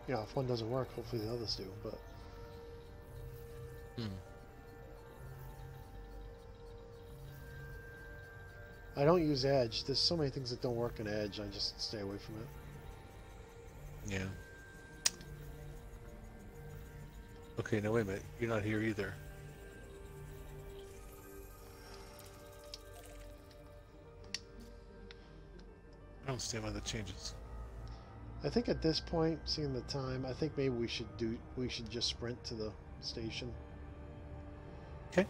you know, if one doesn't work, hopefully the others do. But I don't use Edge. There's so many things that don't work in Edge. I just stay away from it. Yeah. Okay, no, wait a minute. You're not here either. I don't understand why that changes. I think at this point, seeing the time, I think maybe we should just sprint to the station. Okay.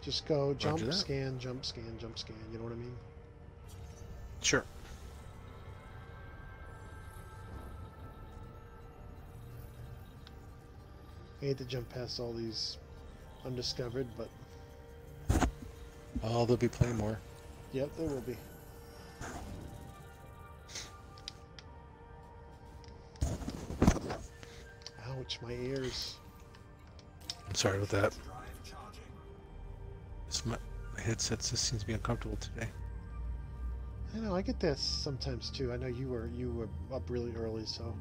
Just go jump, Roger that. scan, jump, scan, jump, scan. You know what I mean? Sure. I hate to jump past all these undiscovered, but Oh, there'll be plenty more. yep, there will be. Ouch, my ears. I'm sorry about that. Drive charging. My headset just seems to be uncomfortable today. I know, I get that sometimes too. I know you were up really early, so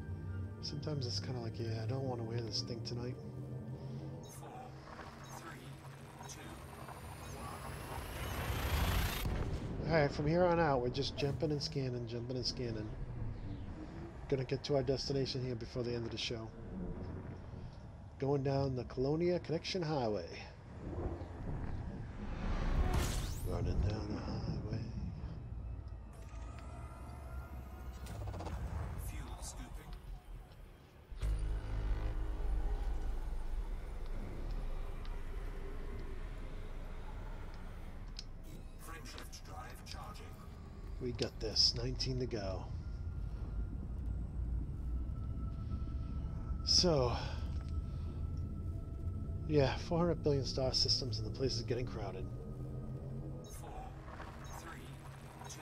sometimes it's kind of like, yeah, I don't want to wear this thing tonight. 4, 3, 2, Alright, from here on out, we're just jumping and scanning, jumping and scanning. Gonna get to our destination here before the end of the show. Going down the Colonia Connection Highway. Running down the highway. fuel scooping. Frameshift drive charging. We got this. 19 to go. So, yeah, 400 billion star systems and the place is getting crowded. 4, 3, 2,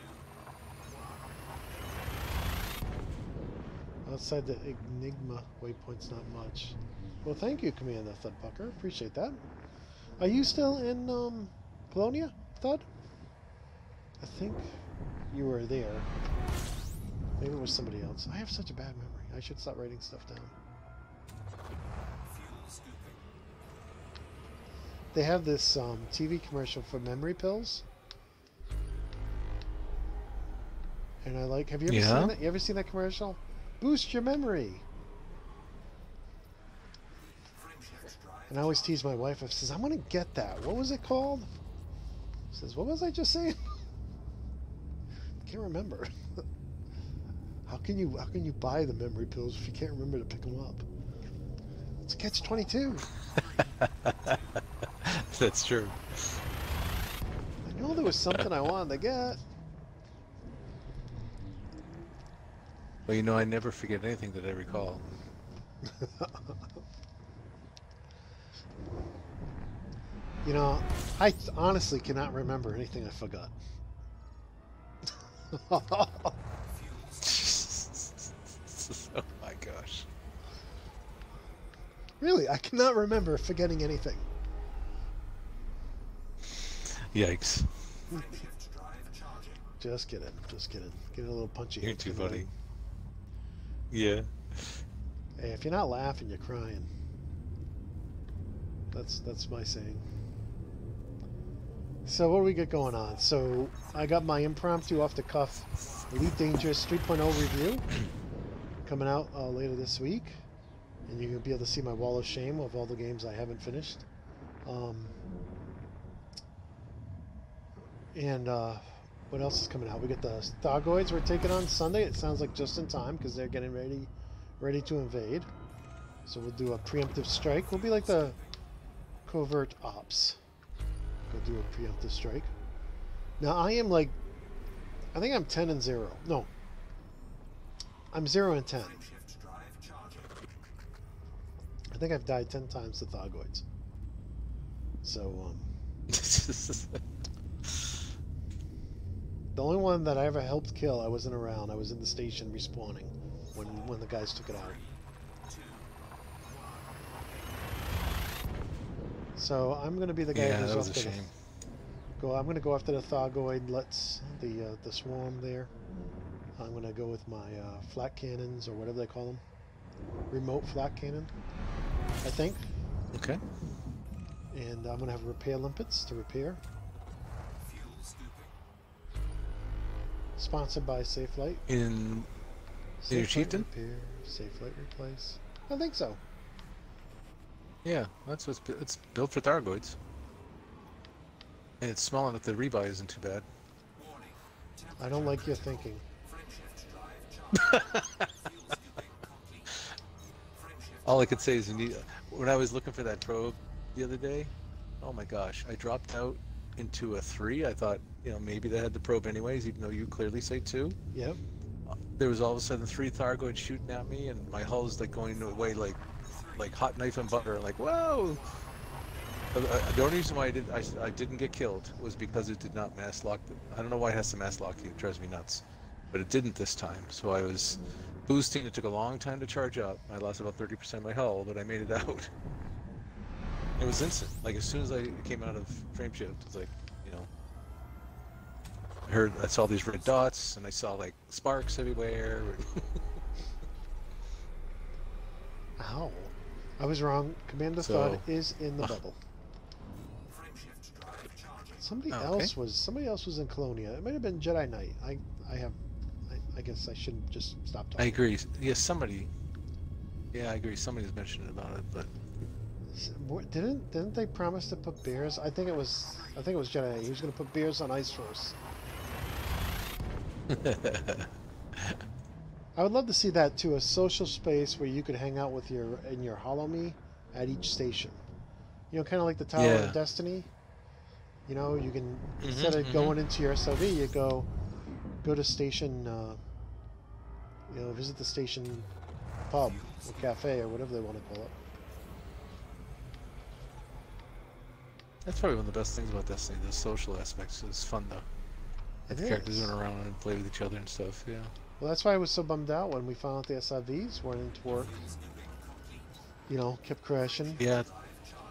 Outside the Enigma waypoint's not much. Well, thank you, Commander Thudpucker. Appreciate that. Are you still in Colonia, Thud? I think you were there. Maybe it was somebody else. I have such a bad memory. I should stop writing stuff down. fuel scooping. They have this TV commercial for memory pills. And I like, have you ever seen that? You ever seen that commercial? Boost your memory. Frameshift drive. And I always tease my wife. I says, I'm gonna get that. What was it called? She says, what was I just saying? Can't remember. How can you buy the memory pills if you can't remember to pick them up? It's a catch-22. That's true. I know there was something I wanted to get. Well, you know, I never forget anything that I recall. You know, I honestly cannot remember anything I forgot. Oh my gosh. Really, I cannot remember forgetting anything. Yikes. Frameshift drive charging. Just kidding. Just kidding. Get a little punchy. You're too funny. Yeah. Hey, if you're not laughing, you're crying. That's my saying. So what do we get going on? So I got my impromptu off the cuff Elite Dangerous 3.0 review coming out later this week, and you're gonna be able to see my wall of shame of all the games I haven't finished. And what else is coming out? We got the Thargoids we're taking on Sunday. It sounds like just in time because they're getting ready to invade. So we'll do a preemptive strike. We'll be like the covert ops. Go do a preemptive strike. Now I am like, I think I'm 10 and 0. No, I'm 0 and 10. Frameshift drive charging. I think I've died 10 times to Thargoids. So the only one that I ever helped kill, I wasn't around. I was in the station respawning when the guys took it out. So I'm going to be the guy Yeah, who's that was a after shame. I'm going to go after the Thargoid. Let's the swarm there. I'm going to go with my flat cannons or whatever they call them. Remote flat cannon, I think. Okay. And I'm going to have repair limpets to repair. Fuel scooping. Sponsored by Safelight. In your chieftain? Repair, Safelight replace. I think so. Yeah, that's what's it's built for Thargoids. And it's small enough that rebuy isn't too bad. Warning. I don't like your thinking. Frameshift drive charging. Fuel scooping complete. Frameshift All I could say is you need. When I was looking for that probe the other day, oh my gosh, I dropped out into a 3. I thought, maybe they had the probe anyways, even though you clearly say 2. Yep. There was all of a sudden 3 Thargoids shooting at me, and my hull's like going away like hot knife and butter. Like, whoa! The only reason why I didn't get killed was because it did not mass lock. I don't know why it has to mass lock you. It drives me nuts, but it didn't this time. So I was boosting. It took a long time to charge up. I lost about 30% of my hull, but I made it out. It was instant. Like as soon as I came out of frame shift, it's like, I saw these red dots, and I saw like sparks everywhere. Ow. I was wrong. Commander Thud is in the bubble. Frameshift drive charging. Somebody else was in Colonia. It might have been Jedi Knight. I guess I shouldn't just stop talking. I agree. Yeah, somebody. Yeah, I agree. Somebody's mentioned about it, but Didn't they promise to put bears? I think it was Jedi Knight. He was going to put bears on ice force. I would love to see that too, a social space where you could hang out with in your Hollow Me at each station. Kind of like the Tower of Destiny. You can instead of going into your SLV, you go to station. Visit the station pub or cafe or whatever they want to call it. that's probably one of the best things about Destiny. The social aspects is fun though. The characters run around and play with each other and stuff. Yeah. Well, that's why I was so bummed out when we found out the SIVs weren't into work. Kept crashing. Yeah.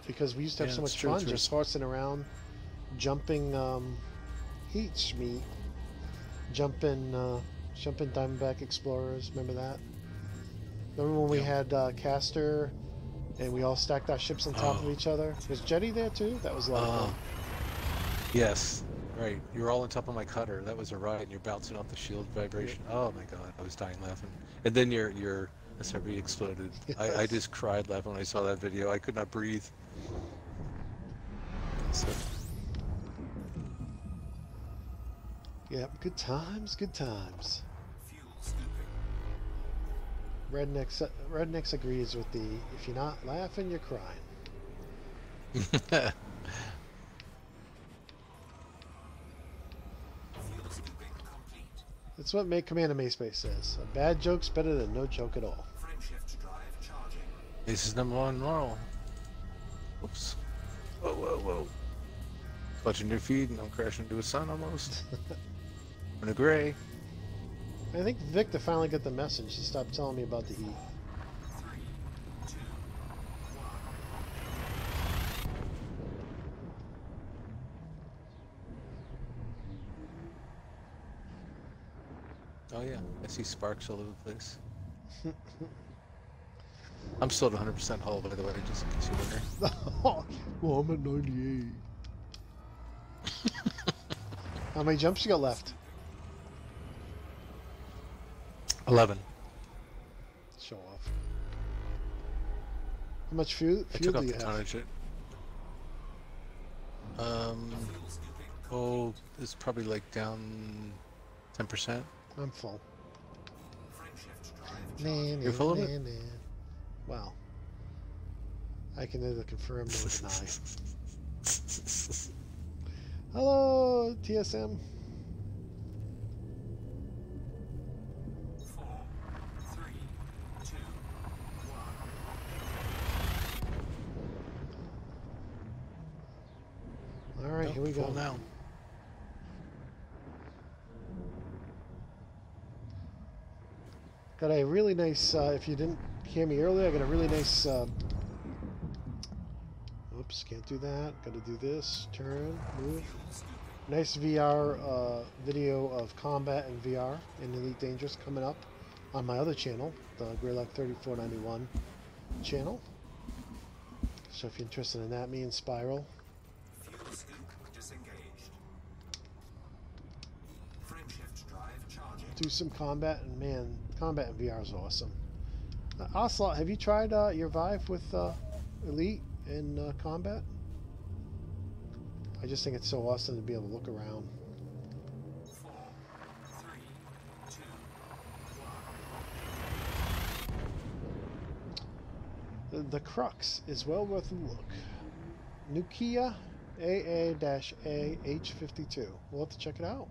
Because we used to have so much fun just horsing around, jumping heat meat, jumping Diamondback Explorers. Remember that? Remember when we had Caster and we all stacked our ships on top of each other? Was Jetty there too? That was a lot of fun. Yes. Right, you were all on top of my cutter. That was a ride, and you're bouncing off the shield vibration. Oh my god, I was dying laughing. And then your SRV exploded. Yes. I just cried laughing when I saw that video. I could not breathe. So, Yep, good times, good times. Fuel scooping. Rednecks agrees with the if you're not laughing, you're crying. That's what Commander Macebyte says. A bad joke's better than no joke at all. Frameshift drive charging. this is number 1 moral. Oops. Whoa, whoa, whoa. Clutching your feet and I'm crashing into a sun almost. In a gray. I think Victor finally got the message to stop telling me about the heat. 3, 2, 1. Oh yeah, I see sparks all over the place. I'm still at 100% hull, by the way, just in case you're wondering. Well, I'm at 98. How many jumps you got left? 11. Show off. How much fuel I do took off you the have? tonnage. Oh, it's probably like down 10%. I'm full. You're full of it? Wow. I can neither confirm nor deny. Hello, TSM. 4, 3, 2, 1. All right, here we go. Full now. Got a really nice, if you didn't hear me earlier, I got a really nice, oops, can't do that. Got to do this, turn, move. Nice VR video of combat and VR in Elite Dangerous coming up on my other channel, the Greylock 3491 channel. So if you're interested in that, me and Spiral. Fuel scoop disengaged. Frameshift drive charging. Do some combat, and man, combat in VR is awesome. Ocelot, have you tried your Vive with Elite in combat? I just think it's so awesome to be able to look around. 4, 3, 2, 1. The Crux is well worth a look. Nukia AA-AH52. We'll have to check it out.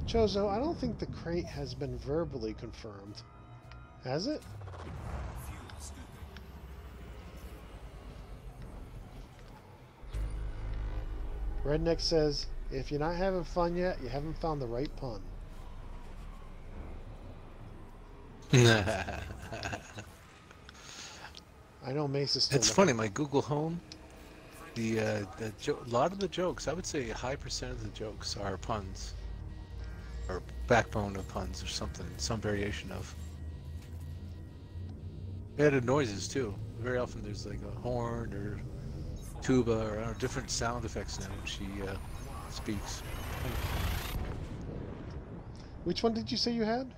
Chozo, I don't think the crate has been verbally confirmed. Has it? Fuel scooping. Redneck says, if you're not having fun yet, you haven't found the right pun. I know Mace is still It's looking. funny, my Google Home, a lot of the jokes, I would say a high percent of the jokes are puns. Or backbone of puns or something, some variation of. They added noises too. Very often there's like a horn or tuba or different sound effects now when she speaks. Which one did you say you had?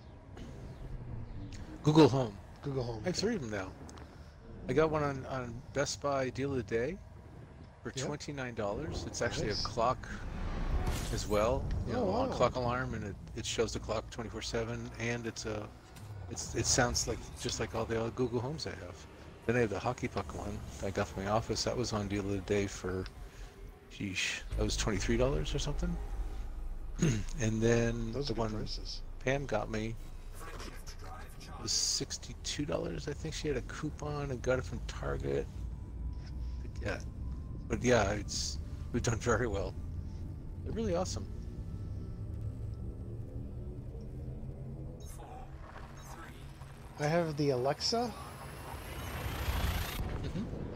Google Home. Google Home. I have 3 of them now. I got one on Best Buy Deal of the Day for Yep. $29. It's actually Nice. a clock as well, you know, Oh, on wow. clock alarm, and it shows the clock 24/7, and it sounds like just like all the other Google Homes I have. Then I have the hockey puck one that I got from my office. That was on Deal of the Day for, sheesh, that was $23 or something. And then Those the are good one prices. Pam got me Frameshift drive charging. was $62. I think she had a coupon and got it from Target. Yeah, but yeah, we've done very well. They're really awesome. 4, 3, I have the Alexa.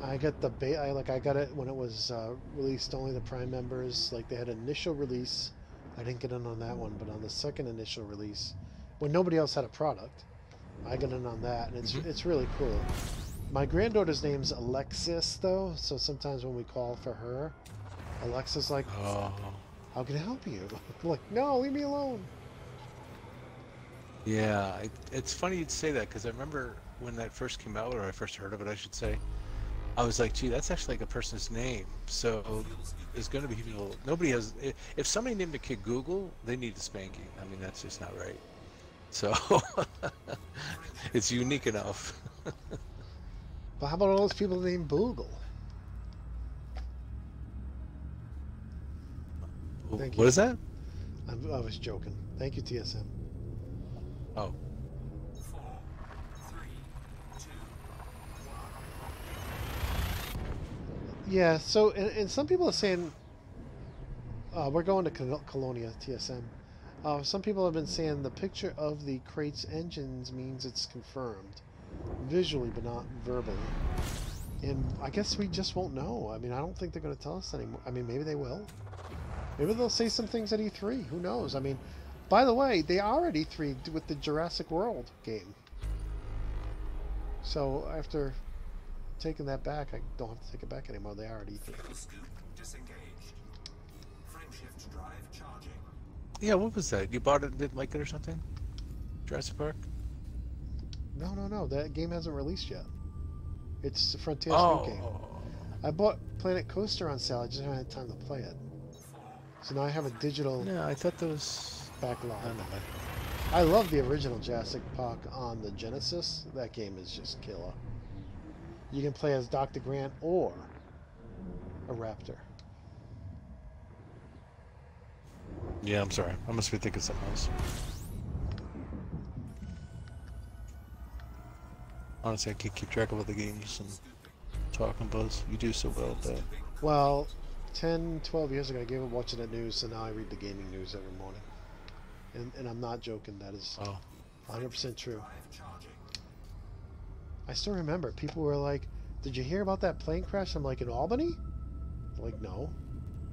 I got the I got it when it was released, only the Prime members. Like, they had initial release. I didn't get in on that one, but on the second initial release, when nobody else had a product, I got in on that, and it's really cool. My granddaughter's name's Alexis, though, so sometimes when we call for her, Alexa's like, Oh, "How can I help you?" I'm like, "No, leave me alone." yeah. It's funny you'd say that, because I remember when that first came out, or I first heard of it, I should say. I was like, gee, that's actually like a person's name. So there's going to be people. Nobody has. If somebody named a kid Google, they need a spanking. I mean, that's just not right. So it's unique enough. But how about all those people named Boogle? Thank you. What is that? I was joking. Thank you, TSM. Oh, 4, 3, 2, Yeah, so, and some people are saying, we're going to Colonia, TSM. Some people have been saying the picture of the crate's engines means it's confirmed. Visually, but not verbally. And I guess we just won't know. I mean, I don't think they're going to tell us anymore. I mean, maybe they will. Maybe they'll say some things at E3. Who knows? I mean, By the way, they already 3 with the Jurassic World game. So after taking that back, I don't have to take it back anymore. They already 3. Fuel scoop disengaged. Frameshift drive charging. Yeah, what was that? You bought it, didn't like it or something? Jurassic Park? No. That game hasn't released yet. It's the Frontier's Oh. new game. I bought Planet Coaster on sale. I just haven't had time to play it. So now I have a digital No, I thought that was... backlog. I don't know. I love the original Jurassic Park on the Genesis. That game is just killer. You can play as Dr. Grant or a raptor. Yeah, I'm sorry. I must be thinking something else. Honestly, I can't keep track of other games and talking buzz. You do so well, but Well, 10, 12 years ago, I gave up watching the news, so now I read the gaming news every morning. And I'm not joking. That is oh, 100% true. Drive charging. I still remember people were like, "Did you hear about that plane crash?" I'm like, "In Albany?" They're like, "No."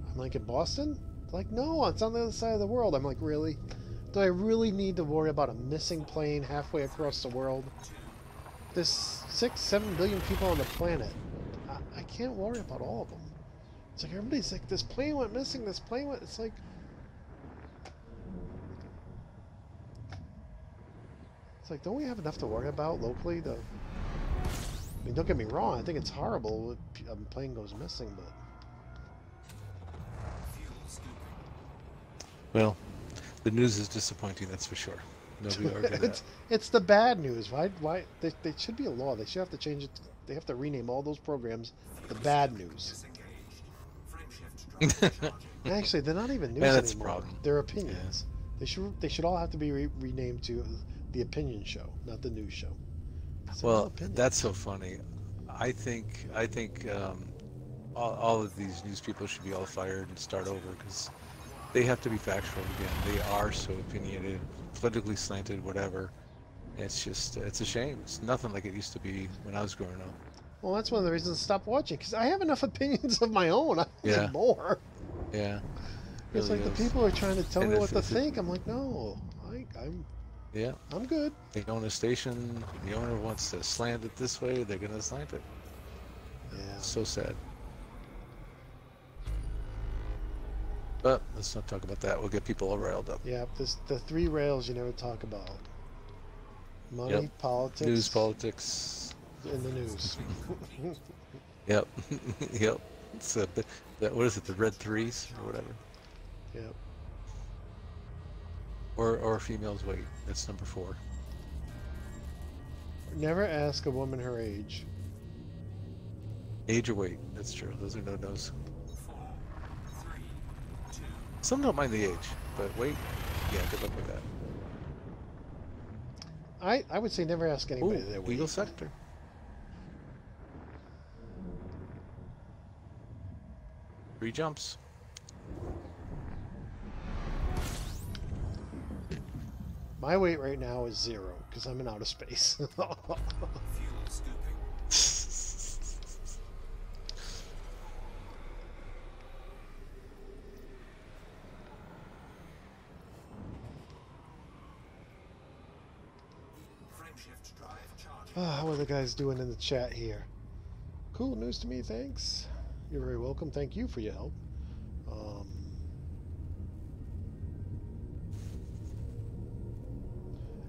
I'm like, "In Boston?" They're like, "No, it's on the other side of the world." I'm like, "Really? Do I really need to worry about a missing plane halfway across the world? There's 6, 7 billion people on the planet. I can't worry about all of them." It's like everybody's like, "This plane went missing. This plane went." It's like, don't we have enough to worry about locally? I mean, don't get me wrong. I think it's horrible if a plane goes missing, but Fuel scooping. well, the news is disappointing, that's for sure. Nobody argued that. it's the bad news. Why? They should be a law. They should have to change it. They have to rename all those programs the bad news. Disengaged. Frameshift drive charging. Actually, they're not even news Yeah, that's a anymore. problem. They're opinions. They should all have to be renamed to the opinion show, not the news show. 'Cause they're all Well, opinions. that's so funny. I think all of these news people should be all fired and start over because they have to be factual again. They are so opinionated, politically slanted, whatever. It's just, it's a shame. It's nothing like it used to be when I was growing up. Well, that's one of the reasons to stop watching, because I have enough opinions of my own. I don't Yeah. need more. Yeah. It's really like the is. people are trying to tell And me if- what to if it- think. I'm like, no, Yeah. I'm good. They own a station. The owner wants to slant it this way. They're gonna slant it. Yeah. So sad. But let's not talk about that. We'll get people all riled up. Yeah, the 3 rails you never talk about. Money, Yep. politics, News, politics. and the news. Yep. Yep. It's what is it? The red threes or whatever. Yep. Or females weight. That's number 4. Never ask a woman her age. Age or weight. That's true. Those are no-nos. 4, 3, 2, Some don't mind the age, but weight. Yeah, good luck with that. I would say never ask anybody Ooh, their weight. Eagle sector. Three jumps. My weight right now is 0 because I'm in outer space. fuel scooping. Frameshift drive charging. How are the guys doing in the chat here? Cool news to me, thanks. You're very welcome. Thank you for your help.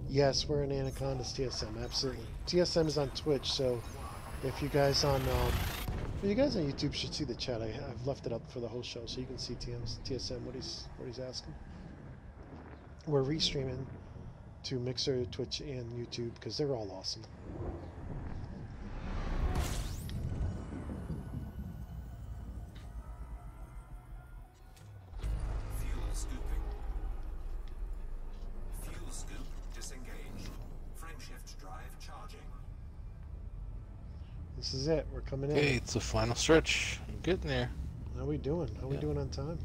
Yes, we're in Anaconda's TSM, absolutely. TSM is on Twitch, so if you guys on YouTube should see the chat. I've left it up for the whole show, so you can see TSM what he's asking. We're restreaming to Mixer, Twitch, and YouTube because they're all awesome. Fuel scooping. Fuel scoop disengaged. Frameshift drive charging. This is it. We're coming in. Hey, it's the final stretch. I'm getting there. How we doing? How we Yeah. doing on time?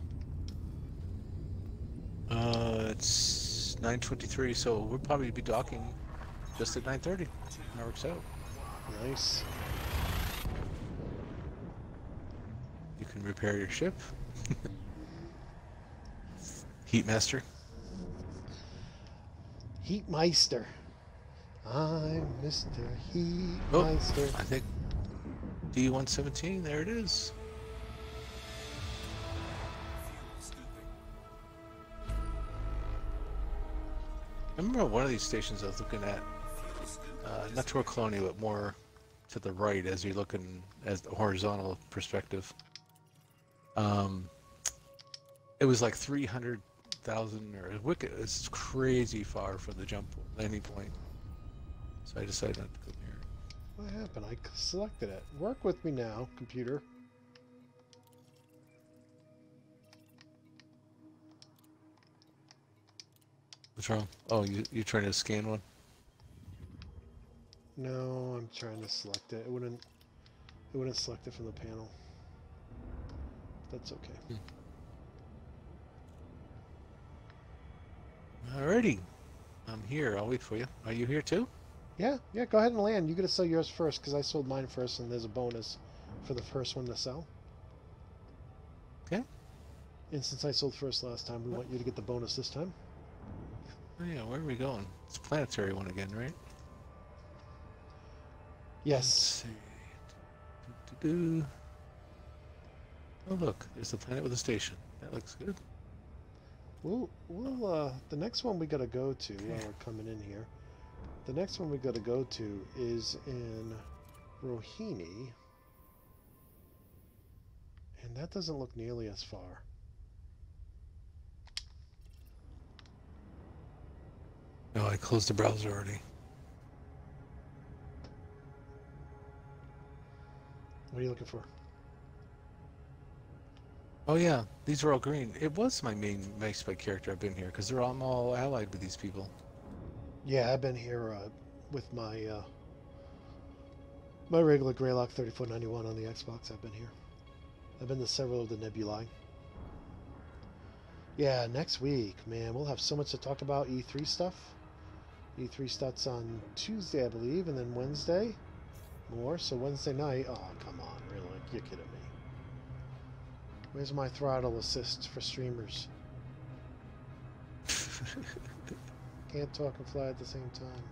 It's 9:23, so we'll probably be docking just at 9:30. That works out. Nice. You can repair your ship. Heatmaster. Heatmeister. I'm Mr. Oh, Heatmeister. I think D117. There it is. I remember one of these stations I was looking at, not toward Colonia, but more to the right as you're looking as the horizontal perspective. It was like 300,000 or wicked. It's crazy far from the jump landing point. So I decided not to go here. What happened? I selected it. Work with me now, computer. What's wrong? Oh, you're trying to scan one? No, I'm trying to select it. It wouldn't select it from the panel. That's okay. Alrighty. I'm here. I'll wait for you. Are you here too? Yeah, go ahead and land. You got to sell yours first because I sold mine first, and there's a bonus for the first one to sell. Okay. And since I sold first last time, we want you to get the bonus this time. Oh yeah, where are we going? It's a planetary one again, right? Yes. Let's see. Oh look, there's the planet with a station. That looks good. We'll the next one we got to go to while we're coming in here. The next one we got to go to is in Rohini. And that doesn't look nearly as far. No, I closed the browser already. What are you looking for? Oh yeah, these are all green. It was my main Macebyte character. I've been here because I'm all allied with these people. Yeah, I've been here with my my regular Greylock 3491 on the Xbox. I've been here. I've been to several of the Nebulae. Yeah, next week, man, we'll have so much to talk about. E3 stuff. E3 starts on Tuesday, I believe, and then Wednesday more. So Wednesday night. Oh, come on, really? You're kidding me. Where's my throttle assist for streamers? Can't talk and fly at the same time.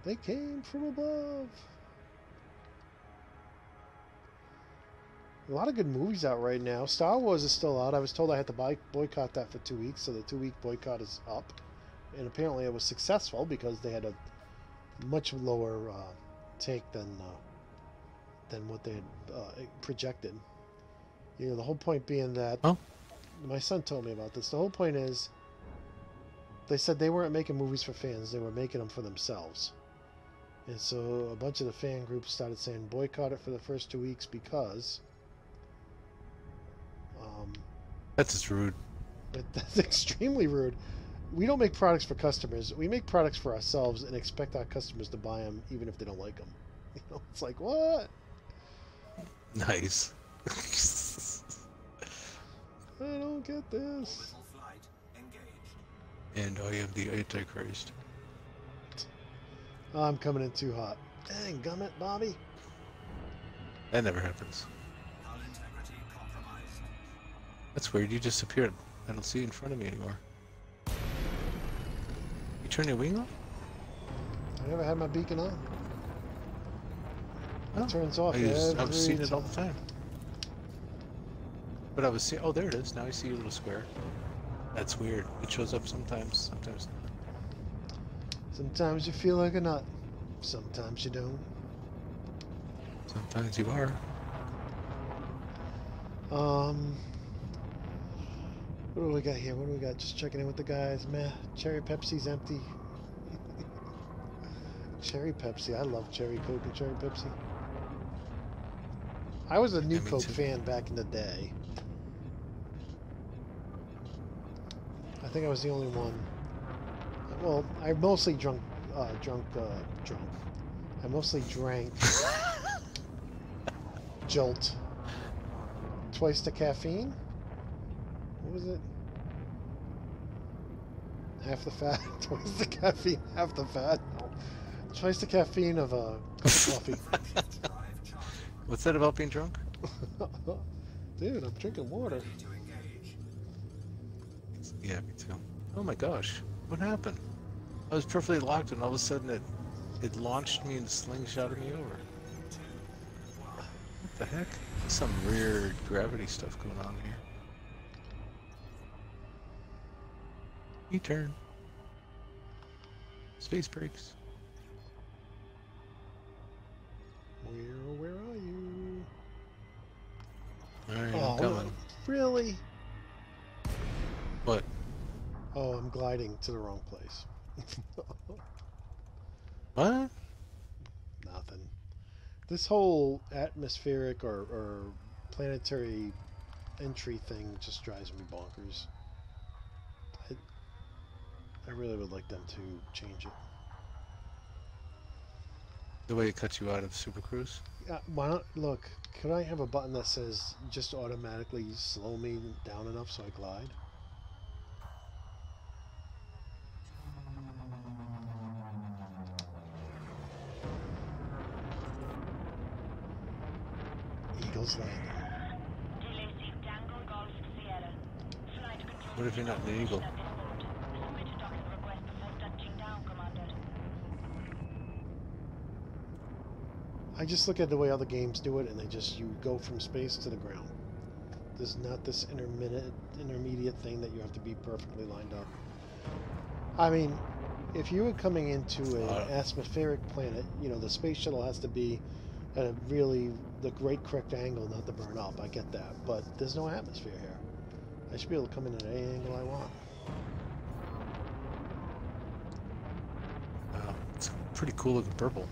They came from above. A lot of good movies out right now. Star Wars is still out. I was told I had to boycott that for 2 weeks, so the 2-week boycott is up. And apparently it was successful because they had a much lower take than what they had projected. You know, the whole point being that my son told me about this. The whole point is they said they weren't making movies for fans; they were making them for themselves. And so a bunch of the fan groups started saying boycott it for the first 2 weeks because that's just rude. That's extremely rude. We don't make products for customers. We make products for ourselves and expect our customers to buy them even if they don't like them. You know, it's like, what? Nice. I don't get this. And I am the Antichrist. Oh, I'm coming in too hot. Dang, gummit, Bobby. That never happens. That's weird. You just appeared. I don't see you in front of me anymore. You turn your wing off? I never had my beacon on. Oh, It turns off I've seen it all the time. But I was seeing. Oh, there it is. Now I see a little square. That's weird. It shows up sometimes, sometimes not. Sometimes you feel like a nut. Sometimes you don't. Sometimes you are. What do we got here? What do we got? Just checking in with the guys. Meh. Cherry Pepsi's empty. Cherry Pepsi. I love Cherry Coke and Cherry Pepsi. I was a New Coke fan back in the day. I think I was the only one. Well, I mostly drunk. I mostly drank Jolt. Twice the caffeine. What was it? Half the fat. Twice the caffeine, half the fat. Twice the caffeine of a cup of coffee. Frameshift drive charging. What's that about being drunk? Dude, I'm drinking water. Ready to engage. Yeah, me too. Oh my gosh, what happened? I was perfectly locked, and all of a sudden it launched me and slingshotted me over. What the heck? Some weird gravity stuff going on here. E-turn. Space brakes. Where are you? Alright, Oh, I'm coming. really? What? Oh, I'm gliding to the wrong place. What? Nothing. This whole atmospheric or planetary entry thing just drives me bonkers. I really would like them to change it. The way it cuts you out of Super Cruise? Why not? Look, could I have a button that says just automatically slow me down enough so I glide? Eagles Landing. What if you're not an eagle? I just look at the way other games do it, and you go from space to the ground. There's not this intermediate thing that you have to be perfectly lined up. I mean, if you were coming into an atmospheric planet, you know, the space shuttle has to be at the great correct angle not to burn up. I get that, but there's no atmosphere here. I should be able to come in at any angle I want. Wow, it's pretty cool looking purple.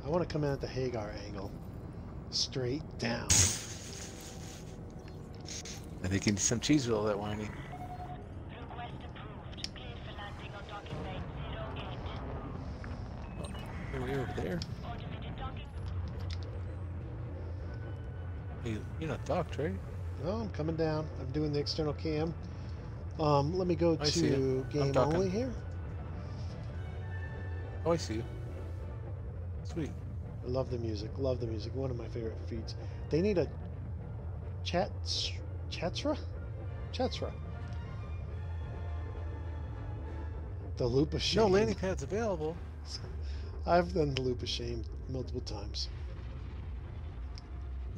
I want to come in at the Hagar angle. Straight down. I think you need some cheese with all that whining. Oh, way over there. Hey, you're not docked, right? No, I'm coming down. I'm doing the external cam. Let me go I see to you. I'm game docking. only here. Oh, I see you. Sweet. I love the music. Love the music. One of my favorite feats. They need a Chatra? The loop of shame. No landing pads available. I've done the loop of shame multiple times.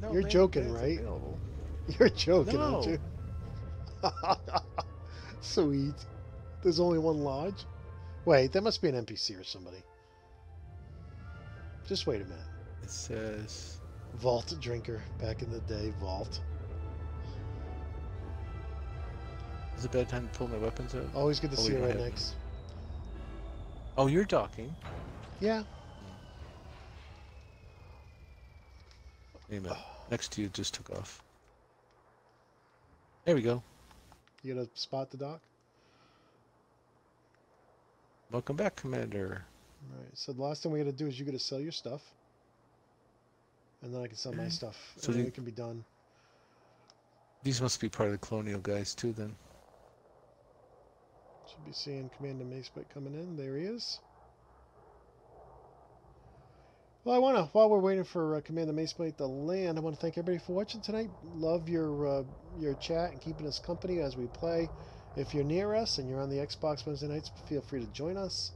No You're landing joking, pads right? available. You're joking, aren't No. you? Sweet. There's only one lodge? Wait, that must be an NPC or somebody. Just wait a minute. It says... Vault drinker. Back in the day, Vault. Is it a bad time to pull my weapons out? Always good to Oh, see we you don't right have next. Oh, you're docking. Yeah. Wait a minute. Next to you just took off. There we go. You got a spot to dock? Welcome back, Commander. Alright, so the last thing we got to do is you got to sell your stuff. And then I can sell my stuff. So And then the- we can be done. These must be part of the Colonial guys too, then. Should be seeing Commander Macebyte coming in. There he is. Well, while we're waiting for Commander Macebyte to land, I want to thank everybody for watching tonight. Love your chat and keeping us company as we play. If you're near us and you're on the Xbox Wednesday nights, feel free to join us.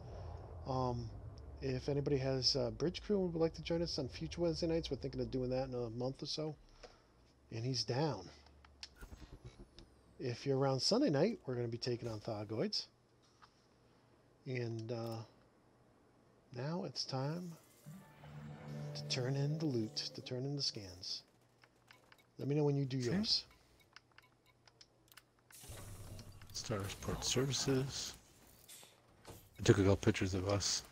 If anybody has Bridge Crew and would like to join us on future Wednesday nights, we're thinking of doing that in a month or so. And he's down. If you're around Sunday night, we're going to be taking on Thargoids. And now it's time to turn in the loot, to turn in the scans. Let me know when you do yours. Starport Services. I took a couple pictures of us.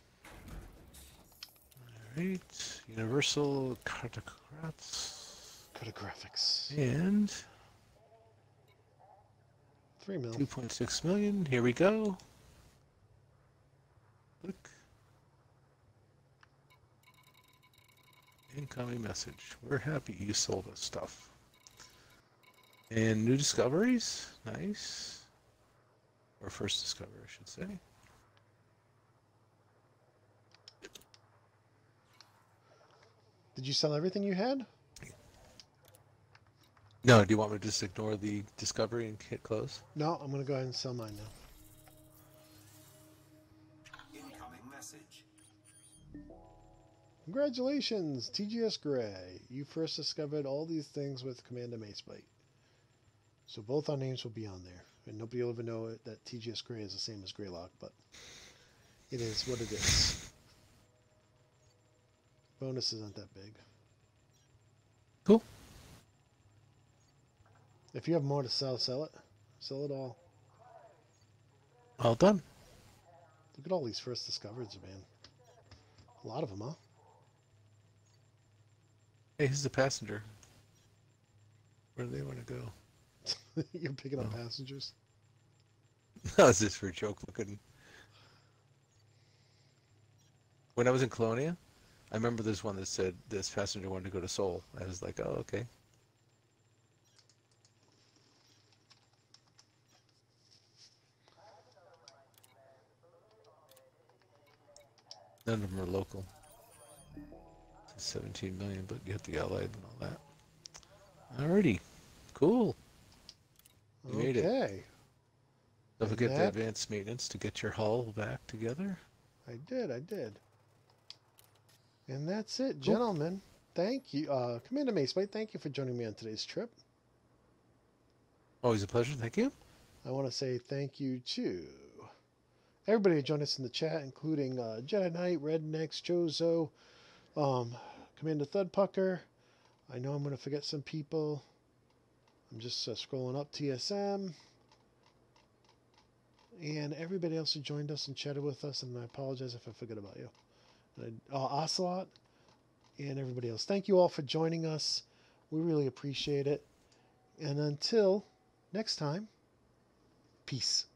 Alright. Universal Cartographics. Cartographics. And 3 mil. 2.6 million. Here we go. Look. Incoming message. We're happy you sold us stuff. And new discoveries. Nice. Or first discovery, I should say. Did you sell everything you had? No, do you want me to just ignore the discovery and hit close? No, I'm going to go ahead and sell mine now. Incoming message. Congratulations, TGS Gray. You first discovered all these things with Commander Macebyte. So both our names will be on there. And nobody will ever know that TGS Gray is the same as Greylock, but it is what it is. Bonuses aren't that big. Cool. If you have more to sell, sell it. Sell it all. All done. Look at all these first discoveries, man. A lot of them, huh? Hey, who's the passenger? Where do they want to go? You're picking up passengers. No, it's just for a joke looking. When I was in Colonia, I remember there's one that said this passenger wanted to go to Seoul. I was like, oh, okay. None of them are local. It's 17 million, but you have the Allied and all that. Alrighty. Cool. You made it. Okay. Don't And forget the that- advanced maintenance to get your hull back together. I did. And that's it, Cool. gentlemen. Thank you. Commander Macebyte, thank you for joining me on today's trip. Always a pleasure. Thank you. I want to say thank you to everybody who joined us in the chat, including Jedi Knight, Rednecks, Jozo, Commander Thudpucker. I know I'm going to forget some people. I'm just scrolling up TSM. And everybody else who joined us and chatted with us, and I apologize if I forget about you. Ocelot and everybody else. Thank you all for joining us. We really appreciate it. And until next time, peace.